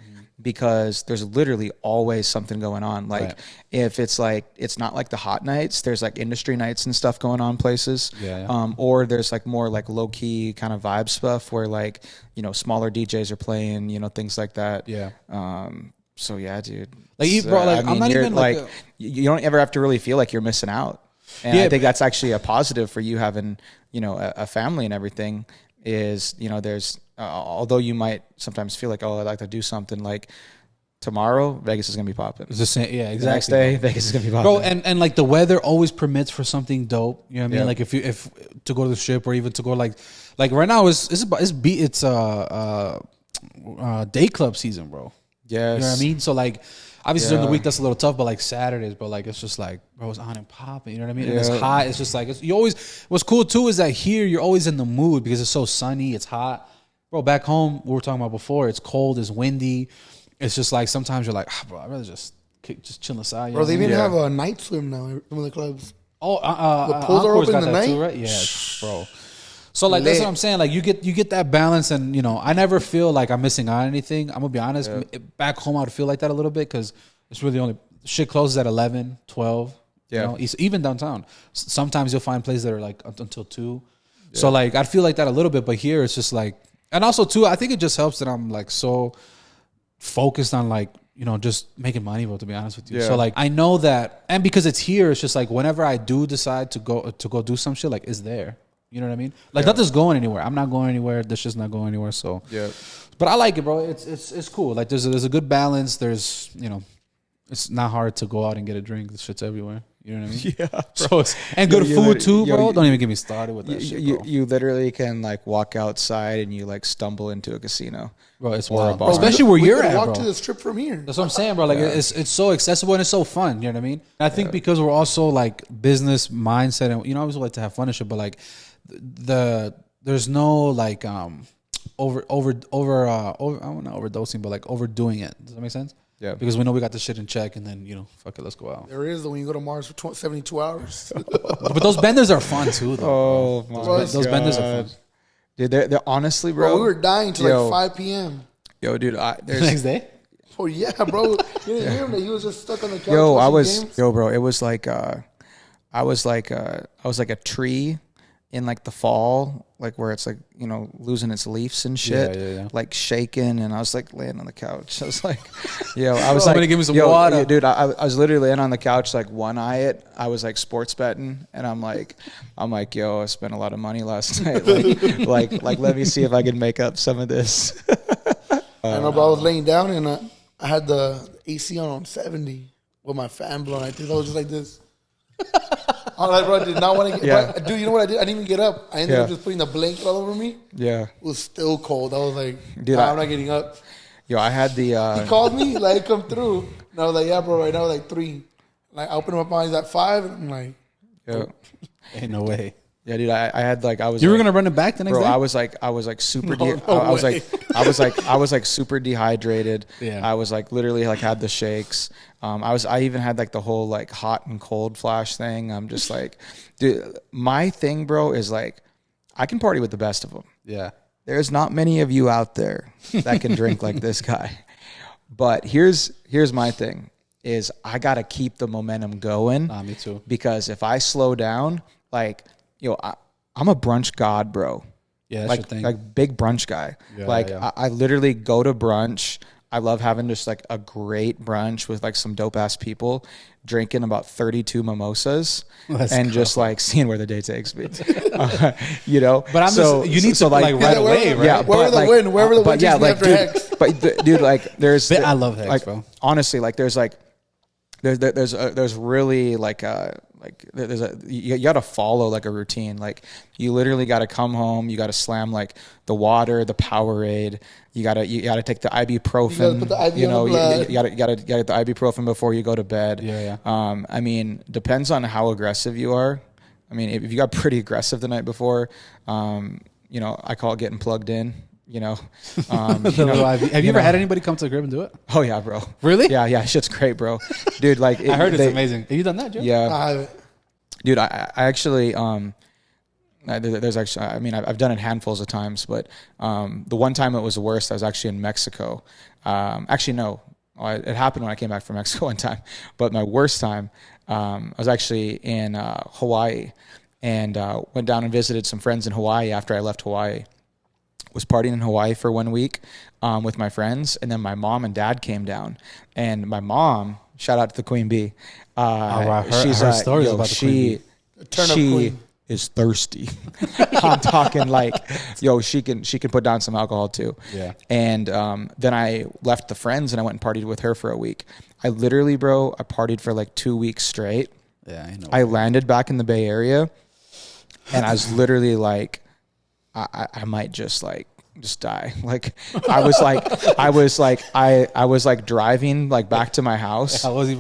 Speaker 3: Because there's literally always something going on. Like if it's like, it's not like the hot nights, there's like industry nights and stuff going on places. Or there's like more like low key kind of vibe stuff where like, you know, smaller DJs are playing, you know, things like that. So yeah, dude.
Speaker 2: Like, bro, like, I mean, I'm not even like
Speaker 3: you don't ever have to really feel like you're missing out. And I think that's actually a positive for you having, you know, a family and everything is, you know, there's, although you might sometimes feel like, oh, I'd like to do something like tomorrow, Vegas is going to be popping.
Speaker 2: It's the same, yeah, exactly.
Speaker 3: The next day, Vegas is going to be popping.
Speaker 2: Bro, and like the weather always permits for something dope. You know what I mean? Like if to go to the strip or even to go like right now it's day club season, bro.
Speaker 3: Yes.
Speaker 2: You know what I mean? So like obviously during the week that's a little tough, but like Saturdays, bro, like it's just like, bro, it's on and popping. You know what I mean? And it's hot. It's just like what's cool too is that here you're always in the mood because it's so sunny, it's hot. Bro, back home, we were talking about before, it's cold, it's windy. It's just like sometimes you're like, bro, I'd rather just chill inside.
Speaker 1: Bro, they even have a night swim now in some of the clubs.
Speaker 2: Oh,
Speaker 1: the pools are open at night
Speaker 2: too, right? Yeah, bro. So like that's what I'm saying. Like you get that balance, and you know, I never feel like I'm missing out on anything. I'm gonna be honest. Back home, I would feel like that a little bit because it's really only shit closes at 11, 12. You know, even downtown. Sometimes you'll find places that are like until 2. So like I feel like that a little bit, but here it's just like. And also, too, I think it just helps that I'm, like, so focused on, like, you know, just making money, bro, to be honest with you. So, like, I know that, and because it's here, it's just, like, whenever I do decide to go do some shit, like, it's there. You know what I mean? Like, nothing's going anywhere. I'm not going anywhere. This shit's not going anywhere, so. But I like it, bro. It's cool. Like, there's a good balance. There's, you know, it's not hard to go out and get a drink. This shit's everywhere. You know what I mean?
Speaker 3: Yeah.
Speaker 2: So and good food too, bro. Don't even get me started with that shit, bro.
Speaker 3: You literally can like walk outside and you like stumble into a casino.
Speaker 2: Bro, it's wild. Bro, especially where you're at, bro.
Speaker 1: Walk to the strip from here.
Speaker 2: That's what I'm saying, bro. Like it's so accessible and it's so fun. You know what I mean? And I think because we're also like business mindset and you know I always like to have fun and shit, but like there's no like I don't know overdosing, but like overdoing it. Does that make sense?
Speaker 3: Yeah.
Speaker 2: Because we know we got the shit in check, and then, you know, fuck it, let's go out.
Speaker 1: There is, though, when you go to Mars for 72 hours.
Speaker 2: But those benders are fun, too, though.
Speaker 3: Oh, my God.
Speaker 2: Those benders are fun.
Speaker 3: Dude, they're honestly, bro.
Speaker 1: We were dying till like 5 p.m.
Speaker 3: Yo, dude.
Speaker 2: The next day?
Speaker 1: Oh, yeah, bro. You didn't hear him that he was just stuck on the couch games?
Speaker 3: Bro, it was like, I was like a tree in like the fall, like where it's like, you know, losing its leaves and shit, like shaking, and I was like laying on the couch. I was like, I was like,
Speaker 2: give me some water,
Speaker 3: dude. I was literally laying on the couch, like one eye it. I was like sports betting, and I'm like, yo, I spent a lot of money last night. Like, let me see if I can make up some of this.
Speaker 1: I know, bro. I was laying down and I had the AC on 70 with my fan blowing. I think I was just like this. I'm like, bro, I did not want to get but, dude, you know what I did? I didn't even get up. I ended up just putting the blanket all over me. Yeah. It was still cold. I was like, dude, I'm not getting up.
Speaker 3: Yo, I had the...
Speaker 1: He called me, like, come through. And I was like, yeah, bro, right now, like 3. Like, I opened up my eyes at 5, and I'm like...
Speaker 2: Yo. Ain't no way.
Speaker 3: Yeah, dude, I had like I was.
Speaker 2: You were gonna run it back the next day.
Speaker 3: I was like super. I was like super dehydrated. Yeah. I was like literally like had the shakes. I even had like the whole like hot and cold flash thing. I'm just like, dude, my thing, bro, is like, I can party with the best of them.
Speaker 2: Yeah.
Speaker 3: There's not many of you out there that can drink like this guy. But here's my thing is I got to keep the momentum going.
Speaker 2: Me too.
Speaker 3: Because if I slow down, like, I'm a brunch god, bro.
Speaker 2: Yeah, that's your thing.
Speaker 3: Like big brunch guy. Yeah. I literally go to brunch. I love having just like a great brunch with like some dope ass people, drinking about 32 mimosas and just like seeing where the day takes me. You know,
Speaker 2: but I'm just, you need to like right away, right?
Speaker 3: Yeah,
Speaker 1: wherever the wind, wherever the wind takes me after Hex.
Speaker 3: But dude, like there's,
Speaker 2: I love Hex,
Speaker 3: like,
Speaker 2: bro.
Speaker 3: Honestly, like there's really like you got to follow like a routine. Like you literally got to come home, you got to slam like the water, the Powerade. You gotta take the ibuprofen.
Speaker 1: You gotta put the IV on the blood.
Speaker 3: You gotta get the ibuprofen before you go to bed.
Speaker 2: Yeah.
Speaker 3: I mean, depends on how aggressive you are. I mean, if you got pretty aggressive the night before, you know, I call it getting plugged in. You know,
Speaker 2: Have you ever had anybody come to the crib and do it?
Speaker 3: Oh yeah, bro.
Speaker 2: Really?
Speaker 3: Yeah. Shit's great, bro. Dude, like
Speaker 2: I heard it's amazing. Have you done that, Joe?
Speaker 3: Yeah.
Speaker 1: I haven't.
Speaker 3: Dude, I actually there's actually, I mean, I've done it handfuls of times, but the one time it was the worst, I was actually in Mexico. Actually, no, it happened when I came back from Mexico one time, but my worst time, I was actually in Hawaii and went down and visited some friends in Hawaii after I left Hawaii. Was partying in Hawaii for 1 week with my friends, and then my mom and dad came down, and my mom, shout out to the Queen Bee. She's her stories about the Queen Bee. She is thirsty. I'm talking like, she can put down some alcohol too.
Speaker 2: Yeah.
Speaker 3: And then I left the friends and I went and partied with her for a week. I literally, bro, I partied for like 2 weeks straight.
Speaker 2: Yeah, I know.
Speaker 3: I landed back in the Bay Area, and I was literally like, I might just die. Like I was like driving like back to my house.
Speaker 2: How was he?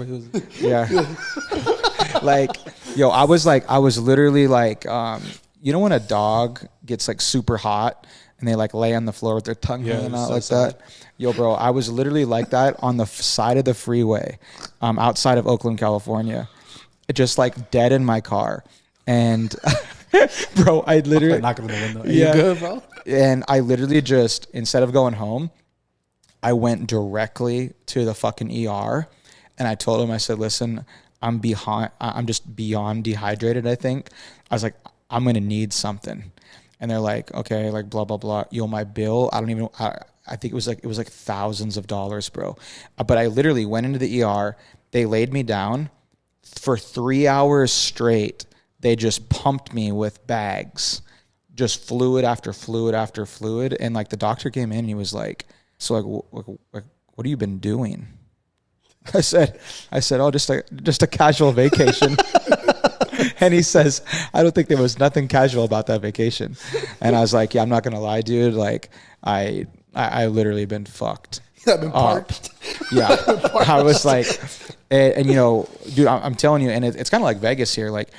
Speaker 3: Yeah. Like, I was literally like, you know when a dog gets like super hot and they like lay on the floor with their tongue hanging out like that? Bro, I was literally like that on the side of the freeway, outside of Oakland, California. Just like dead in my car. And bro, I literally
Speaker 2: knocking on the window. Are you good, bro?
Speaker 3: And I literally just, instead of going home, I went directly to the fucking ER, and I told him, I said, listen, I'm just beyond dehydrated, I think. I was like, I'm going to need something. And they're like, okay, like blah, blah, blah. My bill, I think it was like thousands of dollars, bro. But I literally went into the ER. They laid me down for 3 hours straight. They just pumped me with bags, just fluid after fluid after fluid. And like the doctor came in and he was like, so like what have you been doing? I said, oh, just a casual vacation. And he says, I don't think there was nothing casual about that vacation. And I was like, yeah, I'm not going to lie, dude. Like I literally been fucked.
Speaker 1: I've been parked.
Speaker 3: Yeah. I was like, and dude, I'm telling you, and it's kind of like Vegas here. Like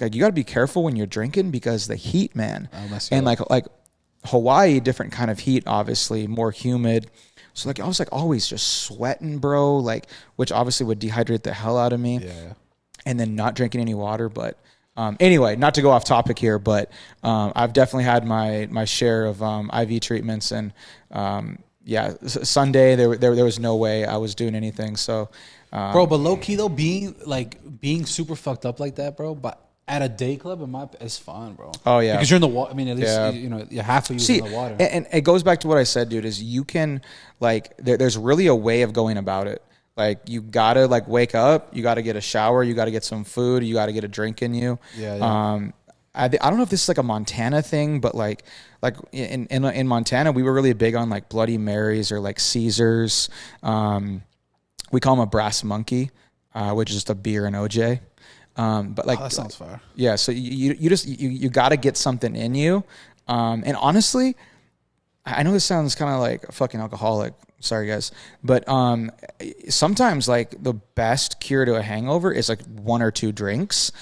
Speaker 3: you got to be careful when you're drinking because the heat, man. And like Hawaii, different kind of heat, obviously more humid. So like I was like always just sweating, bro. Like, which obviously would dehydrate the hell out of me.
Speaker 2: Yeah.
Speaker 3: And then not drinking any water. But anyway, not to go off topic here, but I've definitely had my share of IV treatments. And Sunday there was no way I was doing anything. So,
Speaker 2: bro, but low key though, being super fucked up like that, bro, but at a day club, it's fun, bro.
Speaker 3: Oh yeah,
Speaker 2: because you're in the water. I mean, at least you have to use in the water.
Speaker 3: And it goes back to what I said, dude. Is you can there's really a way of going about it. Like you gotta wake up, you gotta get a shower, you gotta get some food, you gotta get a drink in you.
Speaker 2: Yeah.
Speaker 3: I don't know if this is like a Montana thing, but like in Montana, we were really big on like Bloody Marys or like Caesars. We call them a brass monkey, which is just a beer and OJ. But like,
Speaker 2: that sounds fire.
Speaker 3: Yeah. So you got to get something in you. And honestly, I know this sounds kind of like a fucking alcoholic. Sorry guys. But, sometimes like the best cure to a hangover is like 1 or 2 drinks.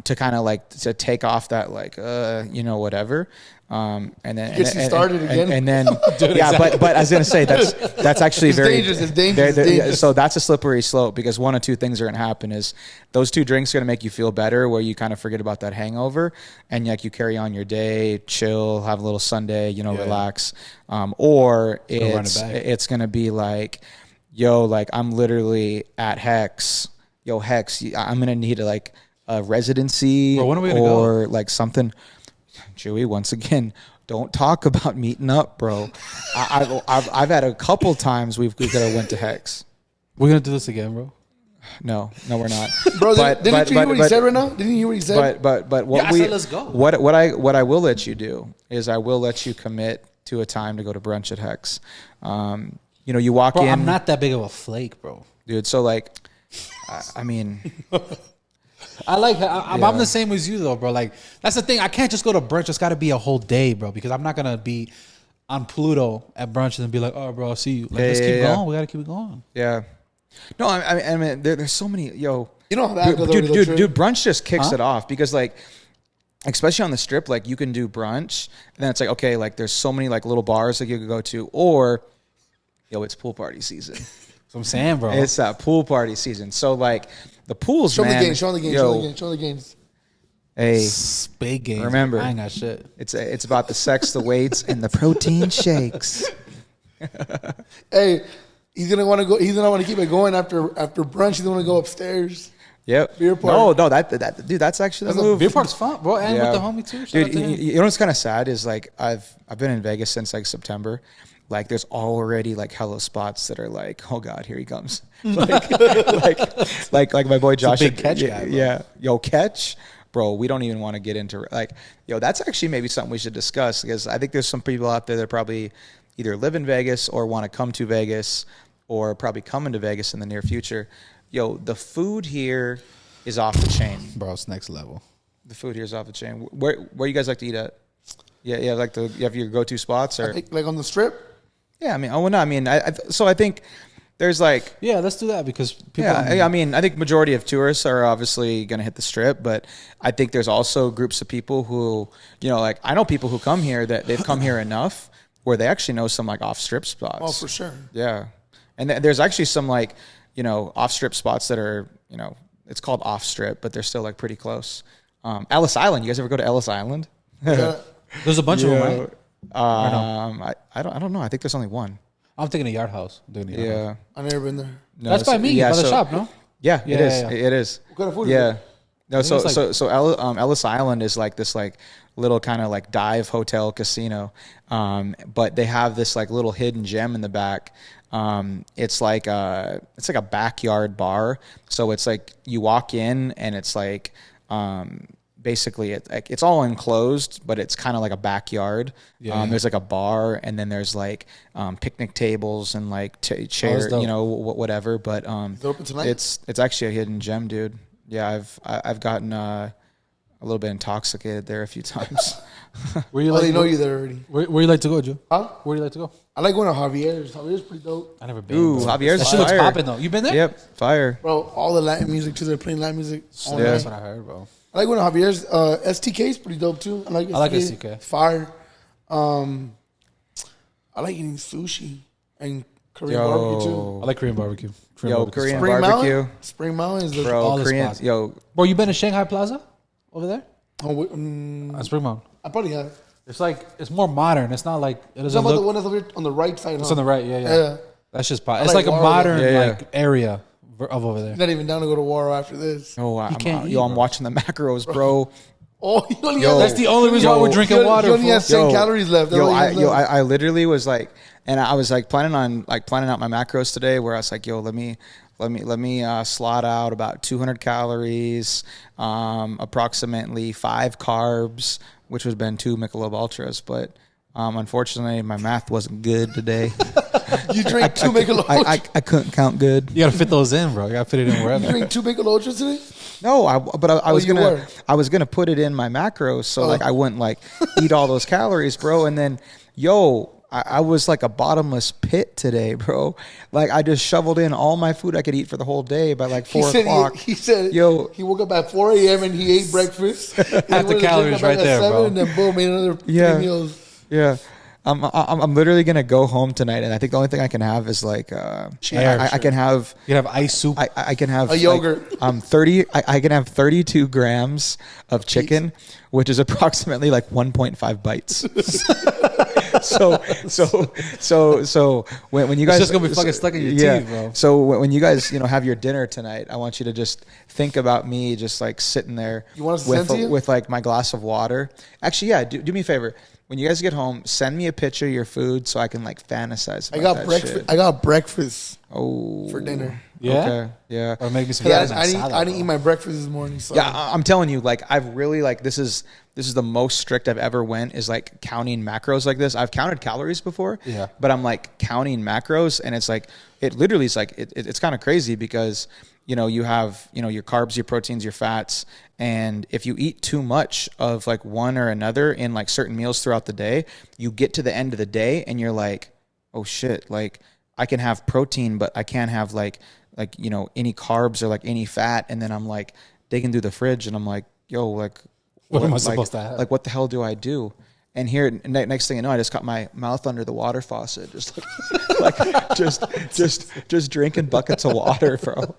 Speaker 3: to kind of like to take off that like whatever. And then
Speaker 1: Gets you started again.
Speaker 3: And then but I was gonna say that's actually
Speaker 1: It's dangerous.
Speaker 3: So that's a slippery slope, because one of two things are gonna happen is those two drinks are gonna make you feel better, where you kind of forget about that hangover, and like you carry on your day, chill, have a little Sunday, relax, or it's gonna be like, like I'm literally at Hex, I'm gonna need a residency.
Speaker 2: Bro, when are we gonna
Speaker 3: or
Speaker 2: go?
Speaker 3: like something. Chewy, once again, don't talk about meeting up, bro. I've had a couple times we could have went to Hex.
Speaker 2: We're gonna do this again, bro.
Speaker 3: No, we're not.
Speaker 1: Bro, didn't you hear what he said right now? Didn't you hear what he said?
Speaker 3: But what
Speaker 2: I said let's go.
Speaker 3: What I will let you do is I will let you commit to a time to go to brunch at Hex. You walk in.
Speaker 2: I'm not that big of a flake, bro.
Speaker 3: Dude, so like, I mean.
Speaker 2: I'm the same as you though, bro. Like that's the thing. I can't just go to brunch. It's got to be a whole day, bro. Because I'm not gonna be on Pluto at brunch and then be like, "Oh, bro, I'll see you." Like, let's keep going. We gotta keep it going.
Speaker 3: Yeah. No, I mean, there's so many.
Speaker 1: You know how that goes.
Speaker 3: Dude, brunch just kicks it off, because like, especially on the Strip, like you can do brunch, and then it's like, okay, like there's so many like little bars that you could go to, or it's pool party season.
Speaker 2: That's what I'm saying, bro.
Speaker 3: It's that pool party season. So like. The pools,
Speaker 1: show
Speaker 3: man.
Speaker 1: Show the games.
Speaker 3: Hey,
Speaker 2: big games.
Speaker 3: Remember,
Speaker 2: I ain't got shit.
Speaker 3: It's about the sex, the weights, and the protein shakes.
Speaker 1: Hey, he's gonna want to go. He's gonna want to keep it going after brunch. He's gonna want to go upstairs.
Speaker 3: Yep.
Speaker 1: Beer park.
Speaker 3: No, that dude. That's actually the move.
Speaker 2: Beer park's fun, bro. And with the homie too.
Speaker 3: Dude, you know what's kind of sad is like I've been in Vegas since like September. Like there's already like hella spots that are like, oh God, here he comes. like my boy Josh.
Speaker 2: Big catch guy, bro.
Speaker 3: Yeah. Catch. Bro, we don't even want to get into like, that's actually maybe something we should discuss, because I think there's some people out there that probably either live in Vegas or want to come to Vegas, or probably coming to Vegas in the near future. The food here is off the chain.
Speaker 2: Bro, it's next level.
Speaker 3: The food here is off the chain. Where you guys like to eat at? Yeah, you have your go-to spots, or
Speaker 1: I think, like on the Strip?
Speaker 3: Yeah, I mean, I think there's like...
Speaker 2: Yeah, let's do that, because people...
Speaker 3: Yeah, I think majority of tourists are obviously going to hit the Strip, but I think there's also groups of people who, like I know people who come here that they've come here enough where they actually know some like off-strip spots.
Speaker 1: Oh, for sure.
Speaker 3: Yeah. And there's actually some like, off-strip spots that are, it's called off-strip, but they're still like pretty close. Ellis Island. You guys ever go to Ellis Island?
Speaker 1: Yeah.
Speaker 2: There's a bunch of them, right?
Speaker 3: I don't know. I think there's only one.
Speaker 2: I'm thinking a Yard House.
Speaker 3: Yeah.
Speaker 1: I've never been there.
Speaker 3: No,
Speaker 2: that's by me, by the shop, no?
Speaker 3: Yeah, it is. Yeah. It is.
Speaker 1: What kind of food is
Speaker 3: Yeah.
Speaker 1: it?
Speaker 3: No, so Ellis Island is like this like little kind of like dive hotel casino, but they have this like little hidden gem in the back. It's like a backyard bar. So it's like you walk in and it's like basically it's all enclosed, but it's kind of like a backyard. There's like a bar, and then there's like picnic tables and like chair, whatever. But
Speaker 1: Is it open tonight?
Speaker 3: it's actually a hidden gem, dude. Yeah, I've gotten a little bit intoxicated there a few times.
Speaker 1: Where you like? They know you there already.
Speaker 2: Where you like to go, Joe?
Speaker 1: Huh?
Speaker 2: Where do you like to go?
Speaker 1: I like going to Javier's. Javier's pretty dope.
Speaker 2: I never been.
Speaker 3: Ooh, Javier's
Speaker 2: that shit looks
Speaker 3: fire.
Speaker 2: popping though. You been there?
Speaker 3: Yep, fire.
Speaker 1: Bro, all the Latin music too. They're playing Latin music. All
Speaker 2: That's
Speaker 1: night.
Speaker 2: what I heard, bro.
Speaker 1: I like going to Javier's. STK is pretty dope too. I like
Speaker 2: STK.
Speaker 1: Fire. I like eating sushi and Korean barbecue too.
Speaker 2: I like Korean barbecue.
Speaker 3: Korean
Speaker 1: Spring
Speaker 3: barbecue.
Speaker 1: Mountain? Spring Mountain is the
Speaker 3: Bro,
Speaker 2: all the
Speaker 3: Korean.
Speaker 2: spots. Bro, you been to Shanghai Plaza over there?
Speaker 1: Oh,
Speaker 2: Spring Mountain.
Speaker 1: I probably have.
Speaker 2: It's like it's more modern. It's not like it doesn't
Speaker 1: Talking about
Speaker 2: look.
Speaker 1: the one that's over here on the right side.
Speaker 2: It's
Speaker 1: huh?
Speaker 2: on the right. Yeah. That's just pot. It's
Speaker 1: like
Speaker 2: like a
Speaker 1: Waro.
Speaker 2: modern
Speaker 3: Yeah.
Speaker 2: like area of over there.
Speaker 1: He's not even down to go to Waro after this.
Speaker 3: Oh,
Speaker 2: can't eat,
Speaker 3: I'm
Speaker 2: bro.
Speaker 3: watching the macros, bro.
Speaker 1: Oh, he only
Speaker 3: Yo.
Speaker 1: has,
Speaker 2: That's the only reason why we're drinking water.
Speaker 1: He only has
Speaker 2: fool.
Speaker 1: 10 calories left. That's all he has left.
Speaker 3: I literally was like, and I was like planning out my macros today, where I was like, let me slot out about 200 calories, approximately 5 carbs, which would have been 2 Michelob Ultras, but unfortunately my math wasn't good today.
Speaker 1: You drink 2 Michelob Ultras.
Speaker 3: I couldn't count good.
Speaker 2: You gotta fit those in, bro. You gotta fit it in wherever.
Speaker 1: You drink 2 Michelob Ultras today?
Speaker 3: No, I was
Speaker 1: you were?
Speaker 3: I was gonna put it in my macros, so like I wouldn't like eat all those calories, bro. And then I was like a bottomless pit today, bro. Like I just shoveled in all my food I could eat for the whole day by like 4 o'clock.
Speaker 1: He said, "Yo, he woke up at 4 a.m. and he ate breakfast.
Speaker 2: Half the calories right there, bro.
Speaker 1: And then boom, ate another 3 meals.
Speaker 3: Yeah. I'm literally gonna go home tonight, and I think the only thing I can have is like I can have
Speaker 2: ice soup.
Speaker 3: I can have
Speaker 1: a yogurt.
Speaker 3: Like, I can have 32 grams of chicken, which is approximately like 1.5 bites. so when you guys,
Speaker 2: it's just gonna be fucking stuck in your teeth, bro.
Speaker 3: So when you guys have your dinner tonight, I want you to just think about me just like sitting there.
Speaker 1: You want us to send to you?
Speaker 3: With like my glass of water. Actually, yeah. Do me a favor. When you guys get home, send me a picture of your food so I can like fantasize about that
Speaker 1: breakfast.
Speaker 3: shit.
Speaker 1: I got breakfast.
Speaker 3: Oh,
Speaker 1: for dinner.
Speaker 2: Yeah.
Speaker 3: Okay. Yeah.
Speaker 2: Or make me some.
Speaker 1: I didn't eat my breakfast this morning. So.
Speaker 3: Yeah, I'm telling you, like I've really like this is the most strict I've ever went is like counting macros like this. I've counted calories before.
Speaker 2: Yeah.
Speaker 3: But I'm like counting macros, and it's like it literally is like it's kind of crazy because you have your carbs, your proteins, your fats. And if you eat too much of like one or another in like certain meals throughout the day, you get to the end of the day and you're like, oh shit, like I can have protein, but I can't have like any carbs or like any fat. And then I'm like digging through the fridge and I'm like, yo, like
Speaker 2: what am I supposed to have?
Speaker 3: Like what the hell do I do? And here, next thing you know, I just got my mouth under the water faucet, just just drinking buckets of water, bro.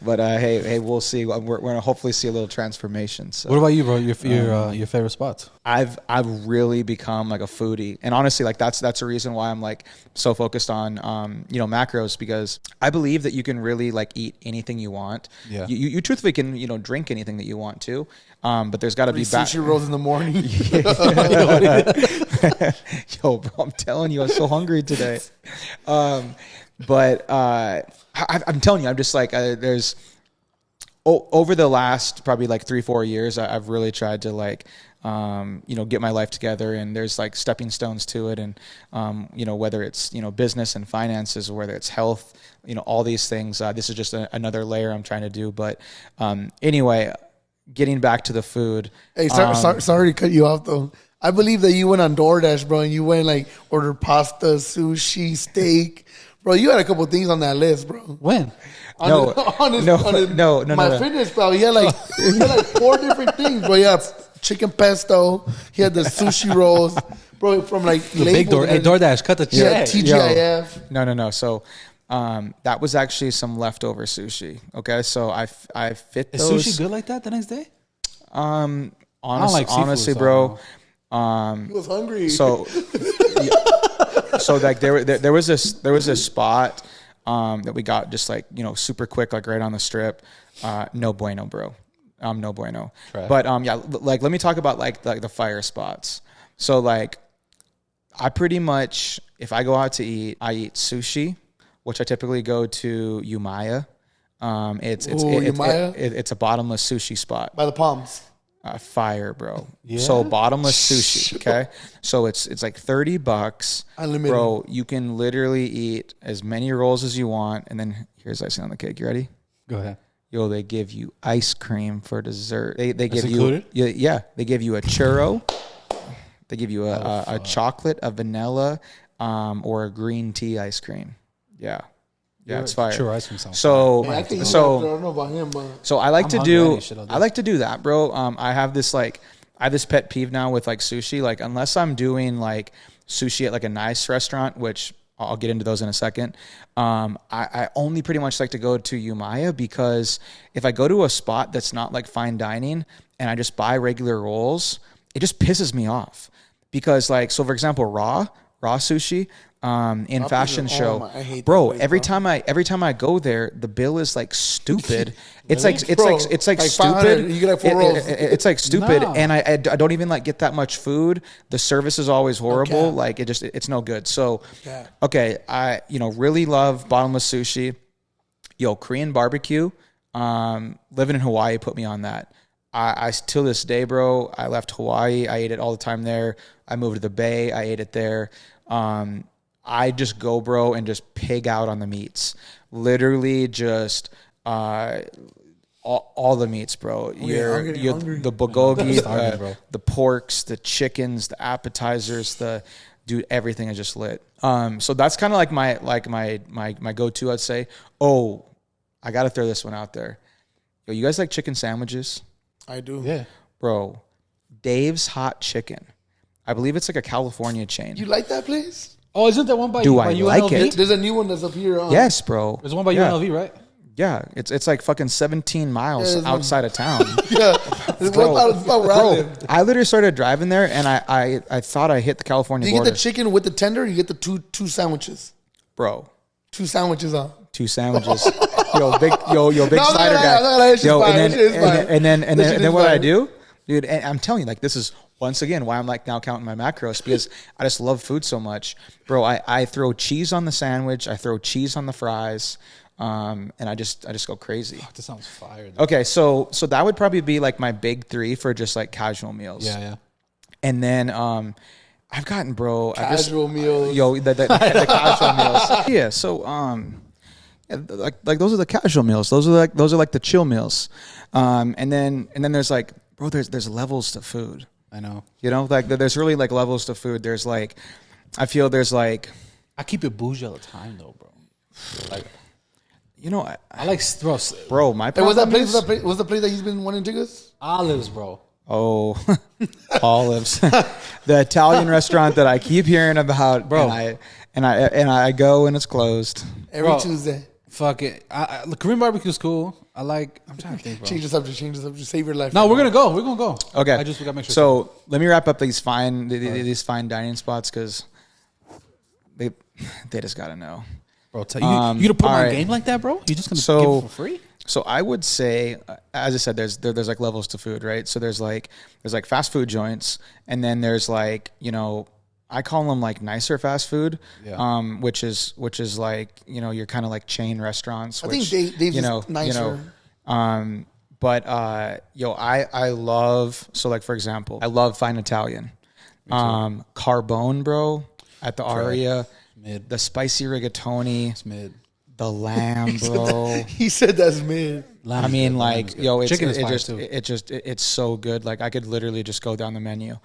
Speaker 3: But hey, we'll see. We're gonna hopefully see a little transformation. So.
Speaker 2: What about you, bro? Your favorite spots?
Speaker 3: I've really become like a foodie, and honestly, like that's a reason why I'm like so focused on macros, because I believe that you can really like eat anything you want.
Speaker 2: Yeah.
Speaker 3: You truthfully can drink anything that you want to. But there's got to be
Speaker 1: sushi rolls in the morning.
Speaker 3: Yo, bro, I'm telling you, I'm so hungry today. But I'm telling you, I'm just like there's over the last probably like 3-4 years, I've really tried to like get my life together, and there's like stepping stones to it, and whether it's business and finances, or whether it's health, all these things. This is just another layer I'm trying to do. But anyway. Getting back to the food.
Speaker 1: Hey, sorry to cut you off though. I believe that you went on DoorDash, bro, and you went like ordered pasta, sushi, steak, bro. You had a couple things on that list, bro.
Speaker 2: When?
Speaker 3: No.
Speaker 1: My fitness, bro. He had like 4 different things, bro. He had chicken pesto. He had the sushi rolls, bro. From like
Speaker 2: the big door. Hey, DoorDash, cut the check.
Speaker 1: TGIF.
Speaker 3: No. So. That was actually some leftover sushi. Okay, so I fit those.
Speaker 2: Is sushi good like that the next day?
Speaker 3: Honestly, bro.
Speaker 1: He was hungry.
Speaker 3: So like there was a spot that we got just like super quick, like right on the strip. No bueno, bro. No bueno. Trash. But like let me talk about like the fire spots. So like I pretty much, if I go out to eat, I eat sushi, which I typically go to Umaya.
Speaker 1: Umaya?
Speaker 3: It's a bottomless sushi spot.
Speaker 1: By the Palms.
Speaker 3: Fire, bro.
Speaker 2: Yeah?
Speaker 3: So bottomless sushi, okay? So it's like $30.
Speaker 1: Unlimited.
Speaker 3: Bro, you can literally eat as many rolls as you want, and then here's icing on the cake. You ready?
Speaker 2: Go ahead.
Speaker 3: Yo, they give you ice cream for dessert. They give
Speaker 2: included?
Speaker 3: Yeah. They give you a churro. They give you a chocolate, a vanilla, or a green tea ice cream. Yeah, it's fire.
Speaker 2: Sure, ice cream sounds
Speaker 3: so,
Speaker 1: I don't know about him, but
Speaker 3: so I like to do that, bro. I have this pet peeve now with like sushi. Like unless I'm doing like sushi at like a nice restaurant, which I'll get into those in a second. I only pretty much like to go to Umaya, because if I go to a spot that's not like fine dining and I just buy regular rolls, it just pisses me off. Because like, so for example, raw sushi, in fashion show, bro. Every time I go there, the bill is like stupid. It's like stupid.
Speaker 1: You get like 4 rolls.
Speaker 3: It's like stupid, and I don't even like get that much food. The service is always horrible.
Speaker 1: Okay.
Speaker 3: Like it's no good. So, okay, I really love bottomless sushi. Yo, Korean barbecue. Living in Hawaii put me on that. I till this day, bro. I left Hawaii. I ate it all the time there. I moved to the Bay. I ate it there. I just go, bro, and just pig out on the meats. Literally just all the meats, bro. You're the bulgogi, the porks, the chickens, the appetizers, the dude, everything is just lit. So that's kind of like my go-to. I'd say. Oh, I gotta throw this one out there. Yo, you guys like chicken sandwiches?
Speaker 1: I do.
Speaker 2: Yeah,
Speaker 3: bro. Dave's Hot Chicken. I believe it's like a California chain.
Speaker 1: You like that place?
Speaker 2: Oh, isn't there one by
Speaker 3: Do
Speaker 2: by
Speaker 3: I
Speaker 2: UNLV?
Speaker 3: like it?
Speaker 1: There's a new one that's up here.
Speaker 3: Yes, bro.
Speaker 2: There's one by UNLV, right?
Speaker 3: Yeah, it's like fucking 17 miles outside of town.
Speaker 1: Yeah,
Speaker 3: Bro,
Speaker 1: it's about where I live.
Speaker 3: I literally started driving there, and I thought I hit the California
Speaker 1: You
Speaker 3: border.
Speaker 1: get the chicken with the tender. You get the two sandwiches.
Speaker 3: Bro,
Speaker 1: 2 sandwiches on.
Speaker 3: 2 sandwiches. big cider guy.
Speaker 1: No,
Speaker 3: and then what I do, dude, and I'm telling you, like, this is once again why I'm like now counting my macros, because I just love food so much, bro. I throw cheese on the sandwich, I throw cheese on the fries, and I just go crazy.
Speaker 2: Fuck, this sounds fire. Though.
Speaker 3: Okay, so that would probably be like my big 3 for just like casual meals.
Speaker 2: Yeah.
Speaker 3: And then I've gotten, bro,
Speaker 1: Casual meals.
Speaker 3: the casual meals. Yeah, so like those are the casual meals. Those are like the chill meals. And then there's like, bro, there's levels to food.
Speaker 2: I know.
Speaker 3: You know, like there's really like levels to food. There's like, I feel there's like,
Speaker 2: I keep it bougie all the time though, bro. Like,
Speaker 3: you know, I
Speaker 2: like
Speaker 3: bro. My
Speaker 1: Hey,
Speaker 3: problem
Speaker 1: was the place that he's been wanting to take us?
Speaker 2: olives, bro.
Speaker 3: Oh, olives, the Italian restaurant that I keep hearing about,
Speaker 2: bro.
Speaker 3: And I go and it's closed
Speaker 1: Every Tuesday.
Speaker 2: Fuck it. The Korean barbecue's cool. I'm trying to think, bro.
Speaker 1: Change the subject. Save your life.
Speaker 2: No, we're gonna go. We're gonna go.
Speaker 3: Okay.
Speaker 2: We gotta make sure.
Speaker 3: So let me wrap up these fine dining spots, because they just gotta know.
Speaker 2: Bro, you gonna put them on
Speaker 3: right.
Speaker 2: game like that, bro? You just gonna give it for free?
Speaker 3: So I would say, as I said, there's like levels to food, right? So there's like fast food joints, and then there's like, you know, I call them like nicer fast food, which is like, you know, you're kind of like chain restaurants.
Speaker 1: I think Dave's nicer.
Speaker 3: But I love, so like for example, I love fine Italian, Carbone, bro, at the Aria,
Speaker 2: mid.
Speaker 3: The spicy rigatoni,
Speaker 2: It's mid.
Speaker 3: the lamb, bro.
Speaker 1: He said that's mid.
Speaker 3: I mean, like, yo,
Speaker 2: chicken is fire too.
Speaker 3: It's so good. Like, I could literally just go down the menu.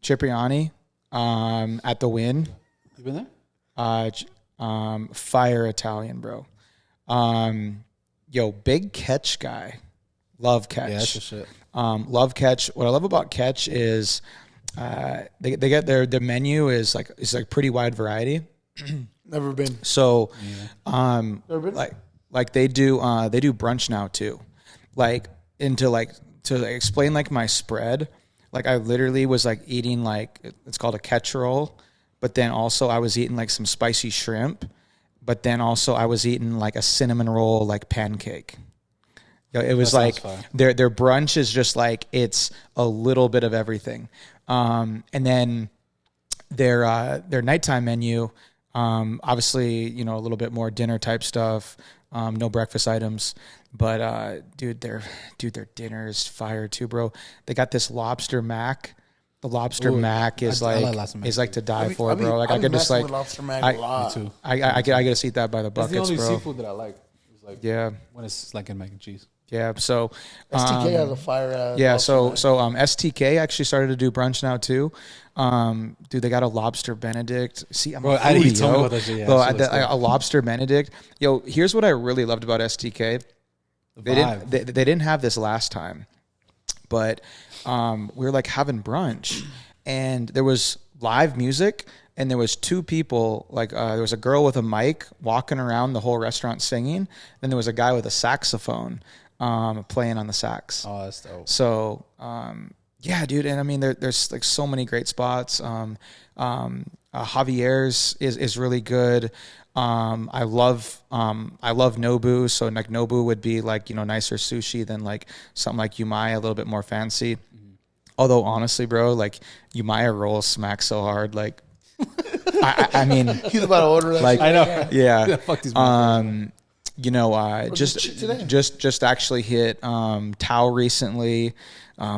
Speaker 3: Cipriani, at the Win.
Speaker 2: You been there?
Speaker 3: Fire Italian, bro. Big Catch guy. Love Catch.
Speaker 2: Yeah, that's the shit.
Speaker 3: Love Catch. What I love about Catch is they get their menu is like pretty wide variety.
Speaker 1: Never been.
Speaker 3: So,
Speaker 1: Never been?
Speaker 3: like they do brunch now too. Like, to explain like my spread, like I literally was like eating like, it's called a catch roll, but then also I was eating like some spicy shrimp, but then also I was eating like a cinnamon roll, like pancake. It was like their brunch is just like, it's a little bit of everything. And then their nighttime menu, obviously, you know, a little bit more dinner type stuff, no breakfast items, but dude, their dinner is fire too, bro. They got this lobster mac. The lobster mac is like to die for, bro. Like I could just like
Speaker 1: lobster mac a lot.
Speaker 2: Me too.
Speaker 3: I get to eat that by the
Speaker 2: That's
Speaker 3: buckets,
Speaker 2: the only
Speaker 3: bro.
Speaker 2: seafood that I like. It's like when it's like in mac and cheese.
Speaker 3: Yeah, so
Speaker 1: STK has a fire.
Speaker 3: Yeah, so STK actually started to do brunch now too. Dude, they got a lobster Benedict. See, I'm
Speaker 2: bro,
Speaker 3: a foodie,
Speaker 2: you told me about that shit. Yeah,
Speaker 3: a lobster Benedict. Yo, here's what I really loved about STK. They didn't have this last time, but we were like having brunch, and there was live music, and there was 2 people, like there was a girl with a mic walking around the whole restaurant singing, then there was a guy with a saxophone playing on the sax.
Speaker 2: Oh, that's dope.
Speaker 3: So yeah, dude, and I mean there's like so many great spots. Javier's is really good. I love Nobu, so like Nobu would be like, you know, nicer sushi than like something like Umaya, a little bit more fancy. Although honestly, bro, like Umaya rolls smack so hard, like I mean,
Speaker 1: He's about to order that.
Speaker 3: like,
Speaker 1: shit.
Speaker 2: I know.
Speaker 3: yeah.
Speaker 2: Fuck these.
Speaker 3: You know, just actually hit Tao recently.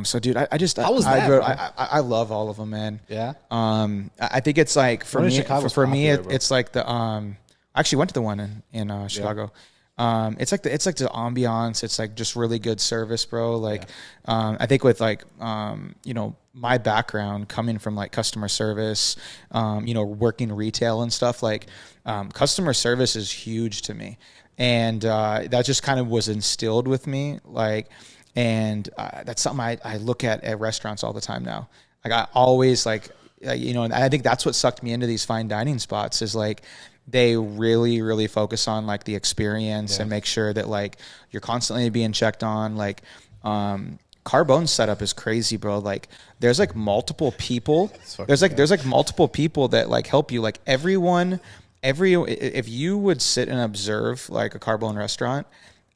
Speaker 3: So dude, I love all of them, man.
Speaker 2: Yeah.
Speaker 3: I think it's like for me,
Speaker 2: Chicago's
Speaker 3: for me,
Speaker 2: popular, bro.
Speaker 3: it's like the I actually went to the one in Chicago. It's like the ambiance. It's like just really good service, bro. Like, I think with like, you know, my background coming from like customer service, you know, working retail and stuff, like, customer service is huge to me. And, that just kind of was instilled with me. Like, and, that's something I look at restaurants all the time now. Like I always like, you know, and I think that's what sucked me into these fine dining spots is like, they really, really focus on like the experience and make sure that like you're constantly being checked on. Like, Carbone's setup is crazy, bro. Like there's like multiple people. There's like multiple people that like help you. Like if you would sit and observe like a Carbone restaurant,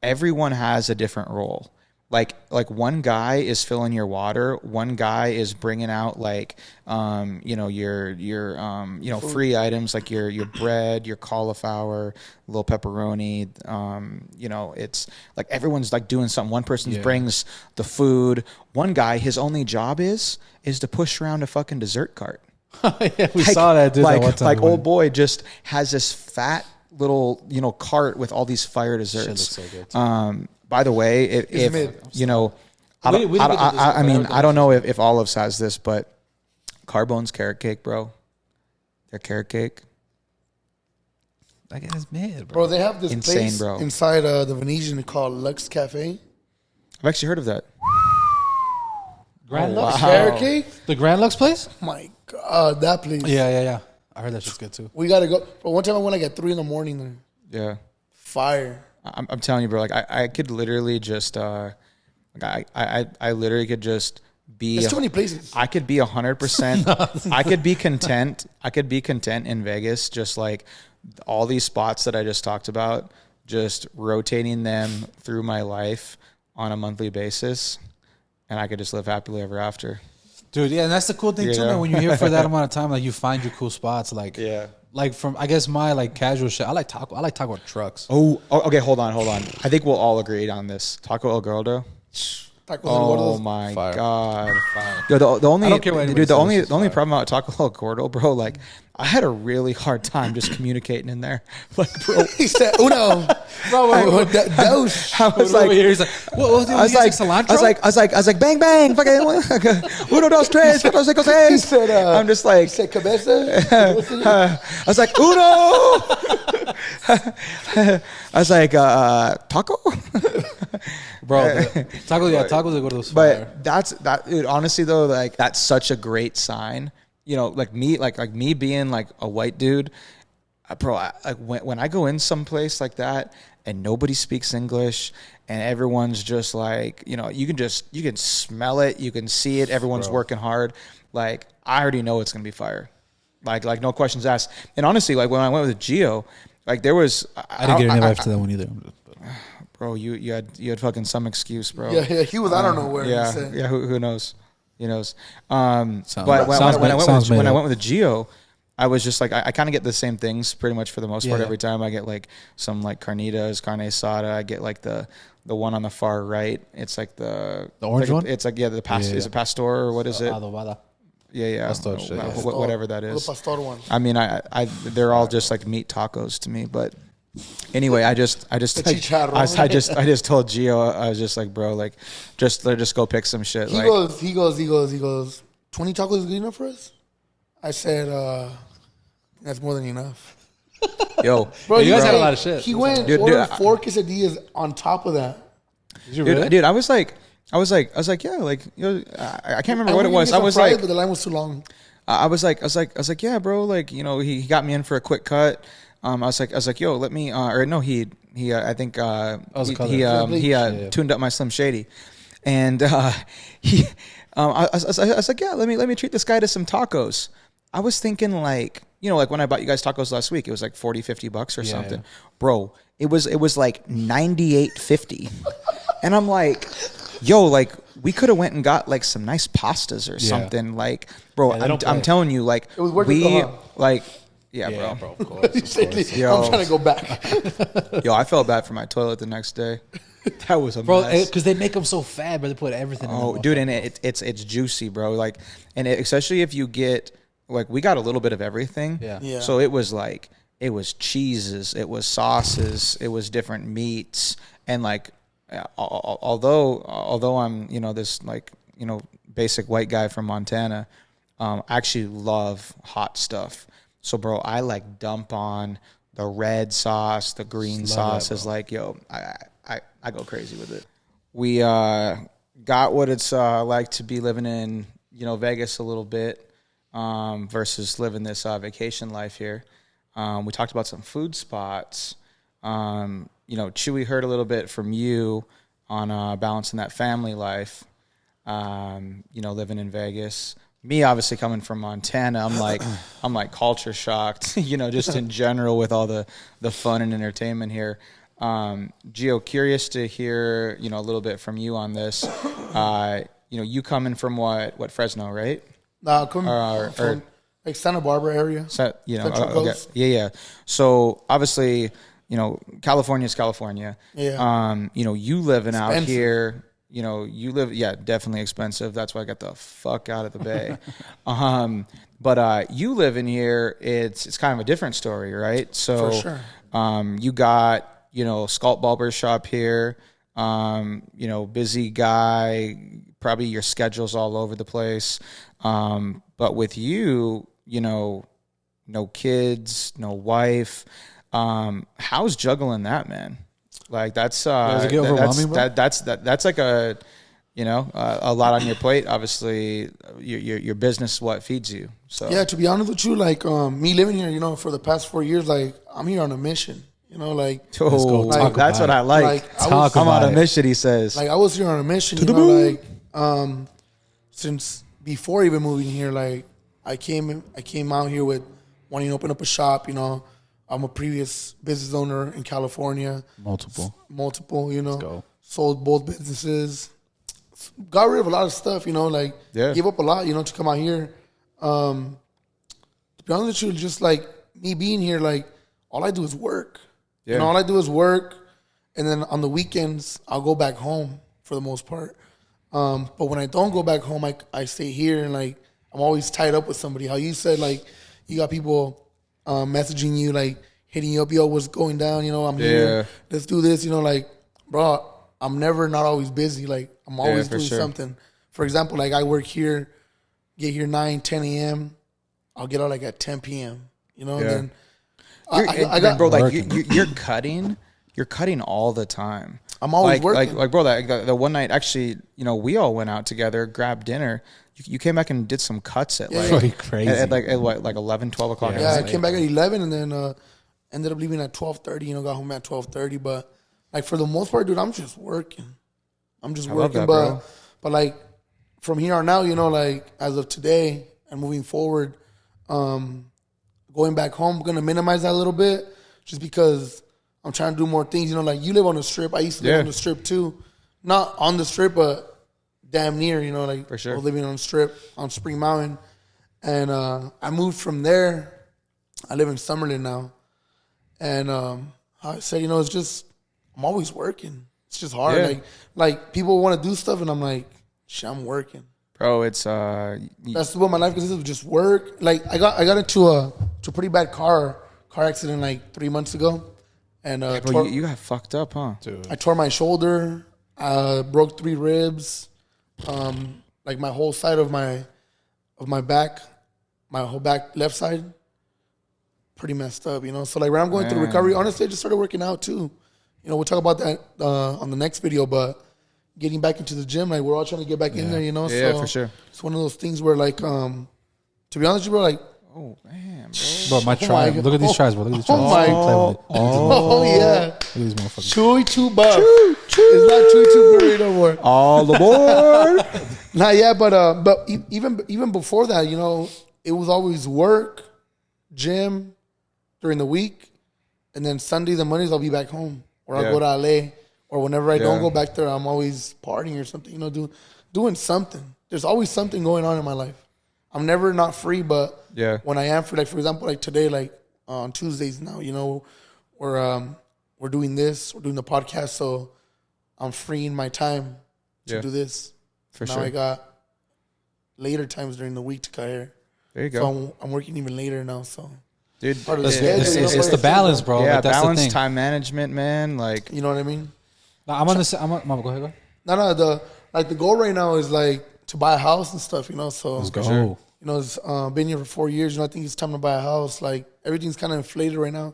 Speaker 3: everyone has a different role. Like one guy is filling your water, one guy is bringing out like, you know, your you know, free items like your bread, your cauliflower, little pepperoni. You know, it's like everyone's like doing something. One person brings the food. One guy, his only job is to push around a fucking dessert cart.
Speaker 2: Yeah, we saw that dude that one time.
Speaker 3: Like old boy just has this fat little, you know, cart with all these fire desserts.
Speaker 2: Shit looks so good.
Speaker 3: By the way, if you know, I mean, I don't know if Olives has this, but Carbone's carrot cake, bro. Their carrot cake.
Speaker 2: That guy's mad,
Speaker 1: bro. They have this
Speaker 3: insane,
Speaker 1: place
Speaker 3: bro.
Speaker 1: inside the Venetian called Lux Cafe.
Speaker 3: I've actually heard of that.
Speaker 2: Grand Lux?
Speaker 1: Carrot cake?
Speaker 2: The Grand Lux place?
Speaker 1: Oh my God, that place.
Speaker 2: Yeah. I heard that shit's good too.
Speaker 1: We got to go. But one time I went like at 3 a.m. there.
Speaker 3: Yeah.
Speaker 1: Fire.
Speaker 3: I'm telling you, bro. Like I could literally just, like I literally could just be.
Speaker 1: There's too many places.
Speaker 3: I could be 100%. I could be content. I could be content in Vegas, just like all these spots that I just talked about, just rotating them through my life on a monthly basis, and I could just live happily ever after.
Speaker 2: Dude, yeah, and that's the cool thing too, man. When you're here for that amount of time, like you find your cool spots, like like from I guess my like casual shit. I like taco trucks.
Speaker 3: Oh, okay, hold on. I think we'll all agree on this. Taco El Gordo. Oh my God! Yo, the only
Speaker 2: I don't care what
Speaker 3: dude, the only
Speaker 2: says,
Speaker 3: problem about Taco El Gordo, bro. Like, I had a really hard time just communicating in there. Like, bro,
Speaker 1: he said, "Uno, bro,
Speaker 3: I was like,
Speaker 2: he's like, what,
Speaker 3: I was like, cilantro? I was like, bang bang, fucking uno dos tres, cuatro cinco seis.
Speaker 1: He said,
Speaker 3: I'm just like,
Speaker 1: he said, cabeza.
Speaker 3: I was like, uno. I was like, taco.
Speaker 2: Bro, tacos they go to those.
Speaker 3: But that dude, honestly though, like that's such a great sign. You know, like me being like a white dude, bro. Like when I go in someplace like that and nobody speaks English and everyone's just like, you know, you can smell it, you can see it. Everyone's working hard. Like I already know it's gonna be fire. Like no questions asked. And honestly, like when I went with Gio, like there was
Speaker 2: I didn't get any vibes to that one either.
Speaker 3: Bro, you had fucking some excuse, bro.
Speaker 1: Yeah, he was. I don't know where.
Speaker 3: Yeah, who knows? Who knows? But when I went with the Geo, I was just like, I kind of get the same things pretty much for the most part every time. I get like some like carnitas, carne asada. I get like the one on the far right. It's like the
Speaker 2: orange one.
Speaker 3: It's like is it pastor or what is it?
Speaker 2: Adobada.
Speaker 3: Yeah. Whatever that is.
Speaker 1: The pastor one.
Speaker 3: I mean, they're all just like meat tacos to me, but. Anyway, I just told Gio, I was just like, bro, like, just go pick some shit.
Speaker 1: He goes, 20 tacos is good enough for us? I said, that's more than enough.
Speaker 3: Yo,
Speaker 2: bro, you guys had a lot of shit.
Speaker 1: He went ordered 4 quesadillas on top of that.
Speaker 2: Did you really?
Speaker 3: Dude, I was like, yeah, like, you know, I can't remember what it was. I was like,
Speaker 1: but the line was too long.
Speaker 3: I was like, yeah, bro, like, you know, he got me in for a quick cut. I was like, yo, let me, or no, he tuned up my Slim Shady, and I was like, yeah, let me treat this guy to some tacos. I was thinking like, you know, like when I bought you guys tacos last week, it was like $40-$50 or something, bro. It was like $98.50, and I'm like, yo, like we could have went and got like some nice pastas or something, like, bro. I'm telling you, like Yeah, bro.
Speaker 2: Of course.
Speaker 3: Yo,
Speaker 1: I'm trying to go back.
Speaker 3: Yo, I felt bad for my toilet the next day. That was a
Speaker 2: bro,
Speaker 3: mess.
Speaker 2: because they make them so fat, but they put everything.
Speaker 3: Oh, dude, and it's juicy, bro. Like, and especially if you get like, we got a little bit of everything.
Speaker 2: Yeah.
Speaker 3: So it was like it was cheeses, it was sauces, it was different meats, and like although I'm this basic white guy from Montana, I actually love hot stuff. So bro, I like dump on the red sauce, the green sauce is like, yo, I go crazy with it. We got what it's like to be living in Vegas a little bit versus living this vacation life here. We talked about some food spots. Chuy heard a little bit from you on balancing that family life. Living in Vegas. Me, obviously coming from Montana, I'm like culture shocked. Just in general with all the fun and entertainment here. Gio, curious to hear a little bit from you on this. You coming from what Fresno, right?
Speaker 1: No, coming from like Santa Barbara area.
Speaker 3: Okay. Yeah. So obviously, California is California.
Speaker 1: Yeah.
Speaker 3: You living out here. Definitely expensive. That's why I got the fuck out of the Bay. But you live in here. It's kind of a different story, right? So,
Speaker 1: for sure.
Speaker 3: You got Sculpt Barber Shop here. Busy guy. Probably your schedule's all over the place. But with you, no kids, no wife. How's juggling that, man? Like that's
Speaker 2: Does it get overwhelming, bro?
Speaker 3: That's like a lot on your plate. Obviously, your business what feeds you. So
Speaker 1: yeah, to be honest with you, like me living here, for the past 4 years, like I'm here on a mission. Like
Speaker 3: that's what I like. I'm on a mission. He says,
Speaker 1: like I was here on a mission. Since before even moving here, like I came out here with wanting to open up a shop. I'm a previous business owner in California.
Speaker 2: Multiple.
Speaker 1: Let's go. Sold both businesses. Got rid of a lot of stuff, gave up a lot, to come out here. To be honest with you, just like me being here, like all I do is work.
Speaker 3: Yeah.
Speaker 1: All I do is work. And then on the weekends, I'll go back home for the most part. But when I don't go back home, I stay here and like I'm always tied up with somebody. How you said, like, you got people messaging you, like hitting you up, yo, what's going down? I'm here. Let's do this. Like, bro, I'm never not always busy. Like, I'm always doing something. For example, like I work here, get here 9, 10 a.m. I'll get out like at 10 p.m. And then
Speaker 3: you're cutting. You're cutting all the time.
Speaker 1: I'm always working.
Speaker 3: Like bro, the one night actually, we all went out together, grabbed dinner. You came back and did some cuts at
Speaker 2: crazy.
Speaker 3: At 11, 12 o'clock.
Speaker 1: Yeah, I came back at 11 and then ended up leaving at 12:30. Got home at 12:30. But like for the most part, dude, I'm just working. I'm just working. But like from here on out, like as of today and moving forward, going back home, I'm gonna minimize that a little bit, just because I'm trying to do more things. Like you live on the Strip. I used to live on the Strip too, not on the Strip, but damn near, like
Speaker 3: for sure.
Speaker 1: I was living on the Strip on Spring Mountain, and I moved from there. I live in Summerlin now, and I said, it's just I'm always working. It's just hard.
Speaker 3: Yeah.
Speaker 1: Like people want to do stuff, and I'm like, shit, I'm working,
Speaker 3: bro. It's
Speaker 1: that's what my life consists of, just work. Like I got into a pretty bad car accident like 3 months ago, and
Speaker 3: bro, you got fucked up, huh?
Speaker 2: Dude.
Speaker 1: I tore my shoulder, broke 3 ribs. Like my whole side of my back, my whole back left side, pretty messed up, So like when I'm going through recovery, honestly, I just started working out too. We'll talk about that on the next video, but getting back into the gym, like we're all trying to get back in there,
Speaker 3: Yeah,
Speaker 1: so
Speaker 3: for sure.
Speaker 1: It's one of those things where like, to be honest with you, bro, like,
Speaker 3: oh man,
Speaker 2: bro, my tribe. Look at these tribes, bro. Look at these tribes.
Speaker 1: Oh yeah.
Speaker 2: Look at these motherfuckers.
Speaker 1: Chuy too buff. It's not Chuy too blurry no more.
Speaker 3: All aboard.
Speaker 1: Not yet, but even before that, it was always work, gym during the week, and then Sundays and Mondays I'll be back home, or I'll go to LA, or whenever I don't go back there, I'm always partying or something, doing something. There's always something going on in my life. I'm never not free, but when I am free, like for example, like today, like on Tuesdays now, we're doing this, we're doing the podcast, so I'm freeing my time to do this.
Speaker 3: For
Speaker 1: now
Speaker 3: sure.
Speaker 1: I got later times during the week to cut hair.
Speaker 3: There you go.
Speaker 1: So I'm working even later now. So
Speaker 3: Dude,
Speaker 2: it's the balance, bro.
Speaker 3: Yeah,
Speaker 2: like, that's
Speaker 3: balance,
Speaker 2: the thing.
Speaker 3: time management, man. Like,
Speaker 1: you know what I mean?
Speaker 2: No, I'm on the. Mama, go ahead.
Speaker 1: No. The goal right now is like to buy a house and stuff. You know, so
Speaker 2: Let's go.
Speaker 1: You know, it's been here for 4 years. You know, I think it's time to buy a house. Like everything's kind of inflated right now.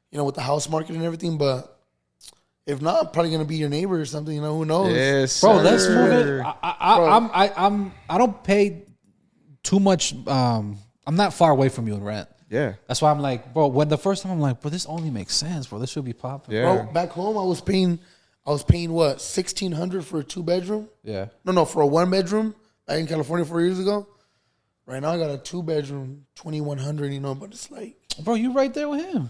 Speaker 1: You know, with the house market and everything. But if not, I'm probably gonna be your neighbor or something. You know, who knows?
Speaker 3: Yes,
Speaker 2: bro.
Speaker 3: sir.
Speaker 2: Let's move it. I don't pay too much. I'm not far away from you in rent.
Speaker 3: Yeah.
Speaker 2: That's why I'm like, bro, when the first time I'm like, bro, this only makes sense, bro. This should be popping.
Speaker 3: Yeah.
Speaker 1: Bro, back home I was paying what, $1,600 for a 2-bedroom?
Speaker 2: Yeah.
Speaker 1: No, for a 1-bedroom back in California 4 years ago. Right now I got a 2-bedroom, $2,100, you know, but it's like,
Speaker 2: bro, you right there with him.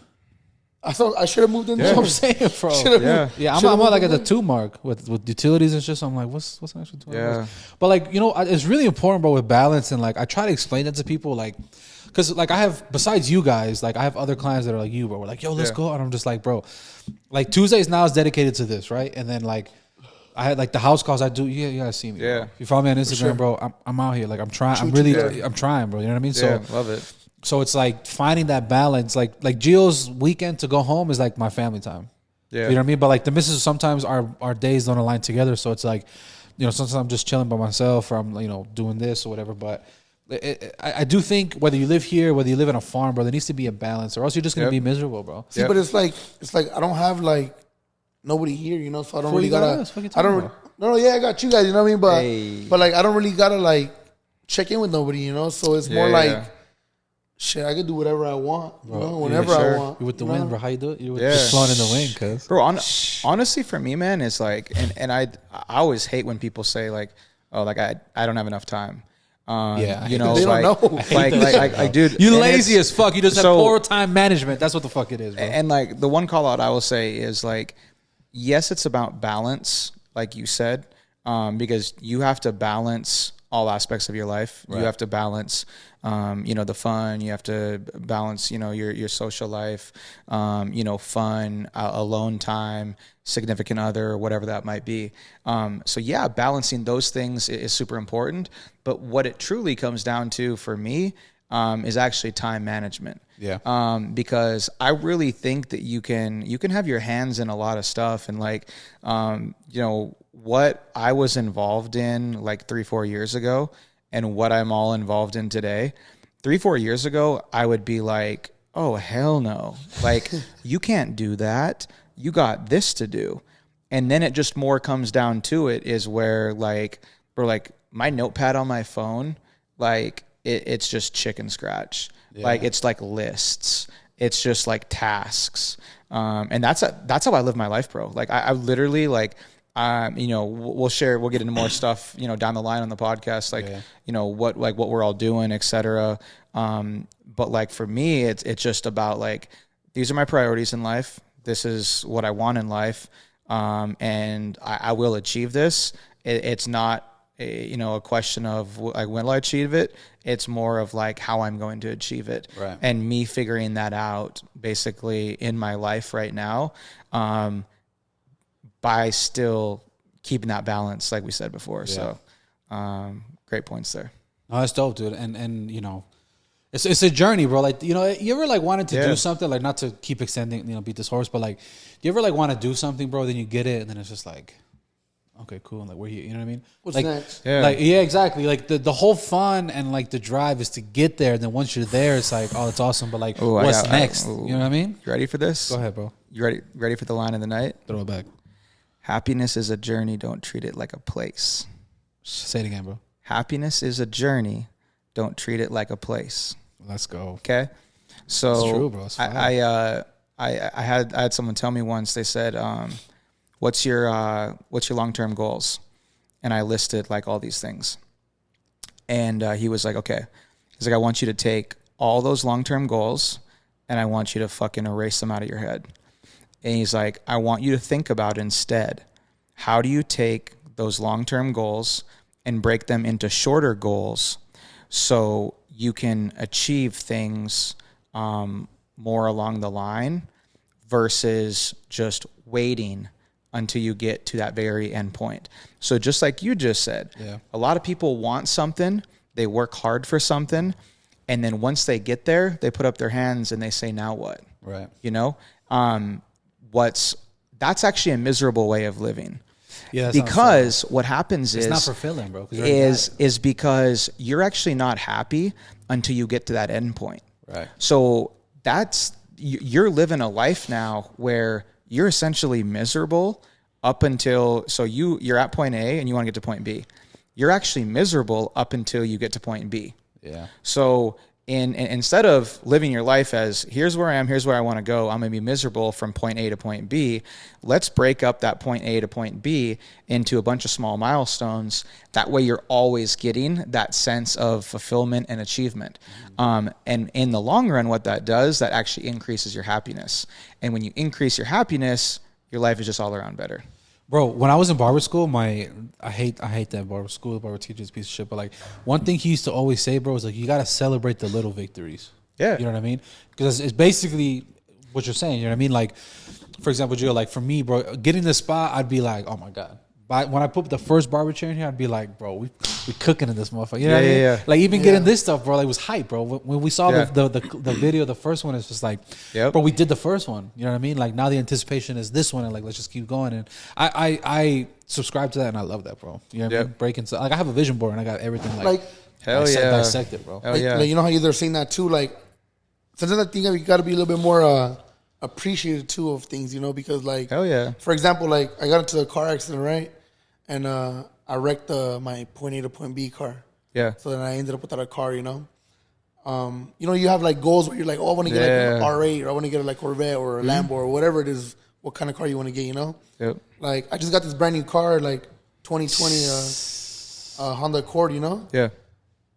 Speaker 1: I should have moved in there.
Speaker 2: That's what I'm saying, bro. Yeah, I'm like at the 2 mark with utilities and shit. So I'm like, what's an extra $200?
Speaker 3: Yeah.
Speaker 2: But like, you know, it's really important, bro, with balance. And like, I try to explain that to people, like, because like I have, besides you guys, like I have other clients that are like you, bro. We're like, yo, let's go. And I'm just like, bro, like Tuesdays now is dedicated to this, right? And then like, I had like the house calls I do. Yeah, you gotta see me.
Speaker 3: Yeah.
Speaker 2: Bro. If you follow me on Instagram, bro, I'm out here. Like I'm trying. I'm trying, bro. You know what I mean?
Speaker 3: Yeah,
Speaker 2: So
Speaker 3: love it.
Speaker 2: So it's like finding that balance. Like Gio's weekend to go home is like my family time.
Speaker 3: Yeah.
Speaker 2: You know what I mean? But like the missus, sometimes our days don't align together. So it's like, you know, sometimes I'm just chilling by myself or I'm, you know, doing this or whatever. But I do think whether you live here, whether you live in a farm, bro, there needs to be a balance or else you're just going to be miserable, bro.
Speaker 1: See, but it's like I don't have like nobody here, you know, so I don't really gotta. I got you guys, you know what I mean? But like I don't really gotta like check in with nobody, you know. So it's more like shit. I can do whatever I want, you know, whenever I want.
Speaker 2: You with the wind, bro? How you do it? You just flowing in the wind, cuz.
Speaker 3: Bro, honestly, for me, man, it's like, and I always hate when people say like, oh, like I don't have enough time. You know,
Speaker 1: they
Speaker 3: like,
Speaker 1: don't know.
Speaker 3: like, dude,
Speaker 2: you lazy as fuck. You just have poor time management. That's what the fuck it is, bro.
Speaker 3: And like the one call out I will say is like, yes, it's about balance, like you said, because you have to balance all aspects of your life. Right. You have to balance, you know, the fun. You have to balance, you know, your social life, you know, fun, alone time, significant other, whatever that might be. So yeah, balancing those things is super important. But what it truly comes down to for me is actually time management.
Speaker 2: Yeah.
Speaker 3: Because I really think that you can have your hands in a lot of stuff, and like, you know, what I was involved in like 3-4 years ago and what I'm all involved in today. 3-4 years ago, I would be like, oh, hell no. Like, you can't do that. You got this to do. And then it just more comes down to it is where like, bro, like my notepad on my phone, like it's just chicken scratch. Yeah. Like it's like lists. It's just like tasks. And that's how I live my life, bro. Like I literally like, you know, we'll get into more stuff, you know, down the line on the podcast, like, you know, what we're all doing, et cetera. But like for me, it's just about like, these are my priorities in life. This is what I want in life. And I will achieve this. It's not, you know, a question of like, when will I achieve it? It's more of like how I'm going to achieve it.
Speaker 2: Right.
Speaker 3: And me figuring that out basically in my life right now, by still keeping that balance, like we said before. Yeah. So, great points there.
Speaker 2: No, that's dope, dude. And you know, it's a journey, bro. Like, you know, you ever like wanted to do something, like not to keep extending, you know, beat this horse, but like, do you ever like want to do something, bro? Then you get it, and then it's just like, okay, cool. Like, we're here. You know what I mean?
Speaker 1: What's
Speaker 2: like,
Speaker 1: next?
Speaker 2: Yeah. Like, yeah, exactly. Like the whole fun and like the drive is to get there. And then once you're there, it's like, oh, it's awesome. But like, what's next? You know what I mean?
Speaker 3: You ready for this?
Speaker 2: Go ahead, bro.
Speaker 3: You ready for the line of the night?
Speaker 2: Throw it back.
Speaker 3: Happiness is a journey. Don't treat it like a place.
Speaker 2: Say it again, bro.
Speaker 3: Happiness is a journey. Don't treat it like a place.
Speaker 2: Let's go.
Speaker 3: Okay. So
Speaker 2: it's true, bro. It's
Speaker 3: I had someone tell me once. They said, what's your long-term goals? And I listed like all these things. And he was like, okay. He's like, I want you to take all those long-term goals and I want you to fucking erase them out of your head. And he's like, I want you to think about instead, how do you take those long-term goals and break them into shorter goals so you can achieve things more along the line versus just waiting until you get to that very end point. So just like you just said, a lot of people want something, they work hard for something, And then once they get there, they put up their hands and they say, now what?
Speaker 2: Right.
Speaker 3: You know, that's actually a miserable way of living.
Speaker 2: Yeah,
Speaker 3: because what happens
Speaker 2: it's
Speaker 3: is
Speaker 2: not fulfilling, bro.
Speaker 3: Is because you're actually not happy until you get to that end point.
Speaker 2: Right.
Speaker 3: So you're living a life now where you're essentially miserable up until, so you're at point A and you want to get to point B. You're actually miserable up until you get to point B.
Speaker 2: Yeah.
Speaker 3: So instead of living your life as here's where I am, here's where I want to go, I'm going to be miserable from point A to point B. Let's break up that point A to point B into a bunch of small milestones. That way you're always getting that sense of fulfillment and achievement. And in the long run, what that does, that actually increases your happiness. And when you increase your happiness, your life is just all around better.
Speaker 2: Bro, when I was in barber school, I hate that barber school. The barber teacher's a piece of shit. But like one thing he used to always say, bro, is like you gotta celebrate the little victories.
Speaker 3: Yeah,
Speaker 2: you know what I mean? Because it's basically what you're saying. You know what I mean? Like, for example, Joe, like for me, bro, getting this spot, I'd be like, oh my god. But when I put the first barber chair in here, I'd be like, bro, we cooking in this motherfucker. You know what I mean?
Speaker 3: Yeah.
Speaker 2: Like even getting this stuff, bro, like it was hype, bro. When we saw the video, the first one, it's just like, bro, we did the first one. You know what I mean? Like now the anticipation is this one, and like let's just keep going. And I subscribe to that, and I love that, bro. You know what I mean? Breaking stuff. Like I have a vision board, and I got everything like
Speaker 3: hell yeah,
Speaker 2: dissected, bro.
Speaker 3: Hell yeah.
Speaker 1: Like, you know how you're saying that too. Like sometimes I think you got to be a little bit more appreciative too of things, you know, because like,
Speaker 3: hell yeah.
Speaker 1: For example, like I got into a car accident, right? And I wrecked my point A to point B car. Yeah. So then I ended up without a car, you know. You know, you have like goals where you're like, oh, I want to get like an R8 or I want to get like Corvette or a Lambo or whatever it is, what kind of car you want to get, you know? Yep. Like I just got this brand new car, like 2020 Honda Accord, you know? Yeah.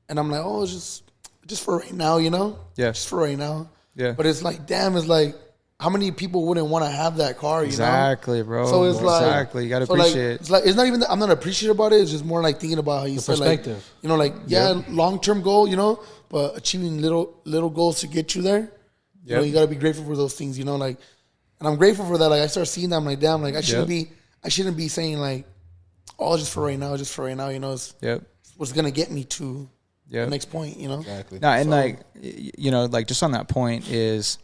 Speaker 1: And I'm like, oh, it's just for right now, you know? Yeah. Just for right now. Yeah. But it's like, damn, it's like, how many people wouldn't want to have that car, you know?
Speaker 3: Exactly, bro.
Speaker 1: So it's like...
Speaker 3: Exactly. You got to appreciate
Speaker 1: it. It's not even that I'm not appreciative about it. It's just more like thinking about how you said, like... You know, like, long-term goal, you know? But achieving little goals to get you there. You know, you got to be grateful for those things, you know? Like... And I'm grateful for that. Like, I start seeing that. I'm like, damn, like, I shouldn't be saying, like, oh, just for right now, you know? It's what's going to get me to the next point, you know?
Speaker 3: Exactly. No, and, like, you know, like, just on that point is...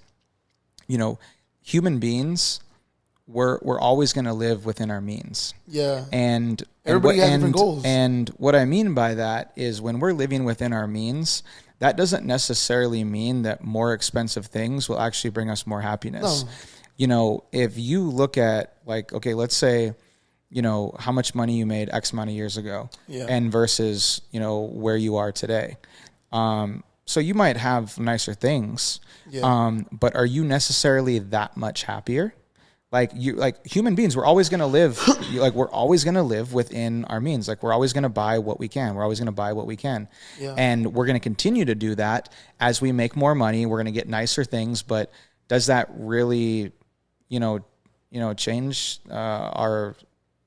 Speaker 3: You know, human beings, we're always going to live within our means. Yeah. And
Speaker 1: everybody has different goals.
Speaker 3: And what I mean by that is when we're living within our means, that doesn't necessarily mean that more expensive things will actually bring us more happiness. No. You know, if you look at like, okay, let's say, you know, how much money you made X amount of years ago and versus, you know, where you are today. So you might have nicer things, but are you necessarily that much happier? Like human beings, we're always going to live, we're always going to live within our means. Like we're always going to buy what we can. We're always going to buy what we can. Yeah. And we're going to continue to do that as we make more money. We're going to get nicer things, but does that really, you know, change our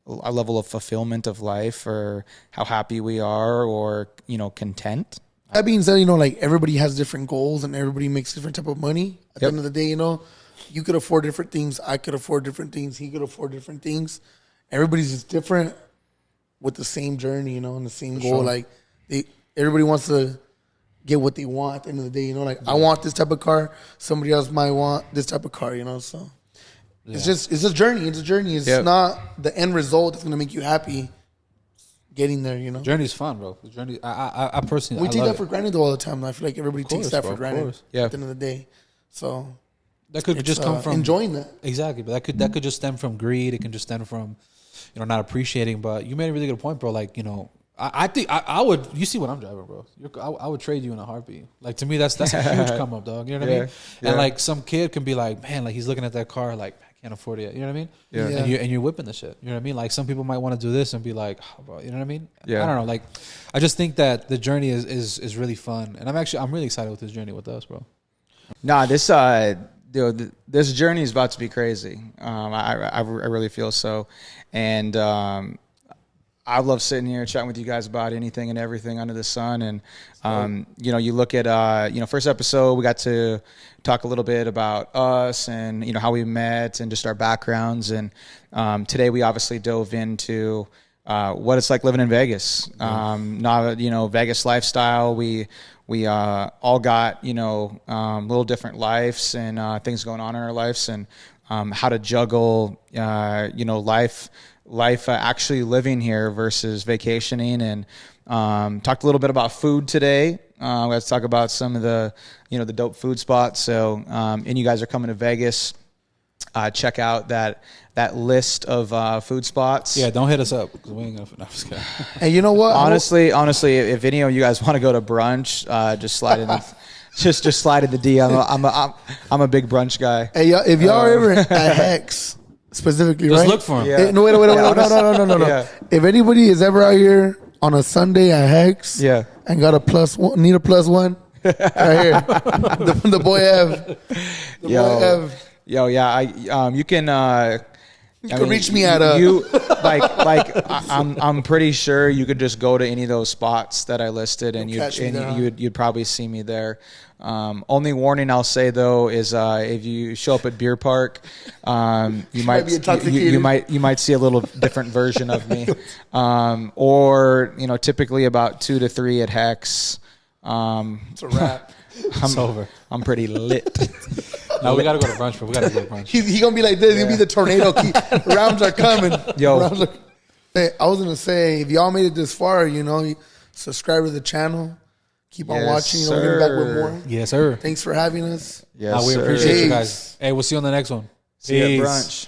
Speaker 3: level of fulfillment of life or how happy we are or, you know, content?
Speaker 1: That being said, you know, like everybody has different goals and everybody makes different type of money. At the end of the day, you know, you could afford different things. I could afford different things. He could afford different things. Everybody's just different with the same journey, you know, and the same goal. Sure. Like everybody wants to get what they want at the end of the day, you know, like I want this type of car. Somebody else might want this type of car, you know, so it's just a journey. It's a journey. It's not the end result that's going to make you happy. Getting there, you know.
Speaker 2: Journey's fun, bro. The journey. I personally.
Speaker 1: We take that for granted all the time. Though. I feel like everybody takes that for granted. Yeah. At the end of the day, so
Speaker 2: that could just come from
Speaker 1: enjoying that.
Speaker 2: Exactly, but that could just stem from greed. It can just stem from, you know, not appreciating. But you made a really good point, bro. Like, you know, I think I would. You see what I'm driving, bro. I would trade you in a heartbeat. Like to me, that's a huge come up, dog. You know what I mean? Yeah. And like some kid can be like, man, like he's looking at that car, like. Can't afford it. You know what I mean? Yeah. And you're whipping the shit. You know what I mean? Like some people might want to do this and be like, oh, bro, you know what I mean? Yeah. I don't know. Like, I just think that the journey is really fun, and I'm really excited with this journey with us, bro.
Speaker 3: Nah, this this journey is about to be crazy. I really feel so, and I love sitting here chatting with you guys about anything and everything under the sun. And, you know, you look at, you know, first episode, we got to talk a little bit about us and, you know, how we met and just our backgrounds. And today we obviously dove into what it's like living in Vegas. Not, Vegas lifestyle. We all got, little different lives and things going on in our lives, and how to juggle, life actually living here versus vacationing. And talked a little bit about food today. Let's talk about some of the, the dope food spots. So, and you guys are coming to Vegas. Check out that list of food spots.
Speaker 2: Yeah, don't hit us up because we ain't gonna. No, I'm just kidding.
Speaker 1: And you know what?
Speaker 3: Honestly, if any of you guys want to go to brunch, just slide in. Just slide in the DM. I'm a big brunch guy.
Speaker 1: Hey, y'all, if y'all are ever at Hex specifically,
Speaker 2: just
Speaker 1: right?
Speaker 2: look for him.
Speaker 1: Yeah. No, wait, no.
Speaker 3: Yeah.
Speaker 1: If anybody is ever out here on a Sunday at Hex, and got a +1, need a +1, right here, the boy have, boy have.
Speaker 3: Yo, yeah, you can.
Speaker 1: You can reach me at
Speaker 3: I'm pretty sure you could just go to any of those spots that I listed, and you'd probably see me there. Only warning I'll say though is if you show up at Beer Park, you might see a little different version of me, or typically about 2 to 3 at Hex.
Speaker 1: It's a wrap.
Speaker 2: It's over.
Speaker 3: I'm pretty lit.
Speaker 2: No, we gotta go to brunch, bro. We gotta go to brunch.
Speaker 1: He gonna be like this. He'll be the tornado key. Rounds are coming.
Speaker 3: Yo.
Speaker 1: Hey, I was gonna say, if y'all made it this far, subscribe to the channel. Keep on watching. We'll get back with more.
Speaker 2: Yes, sir.
Speaker 1: Thanks for having us.
Speaker 3: Yes,
Speaker 2: we
Speaker 3: sir.
Speaker 2: appreciate you guys. Hey, we'll see you on the next one.
Speaker 3: See you at brunch.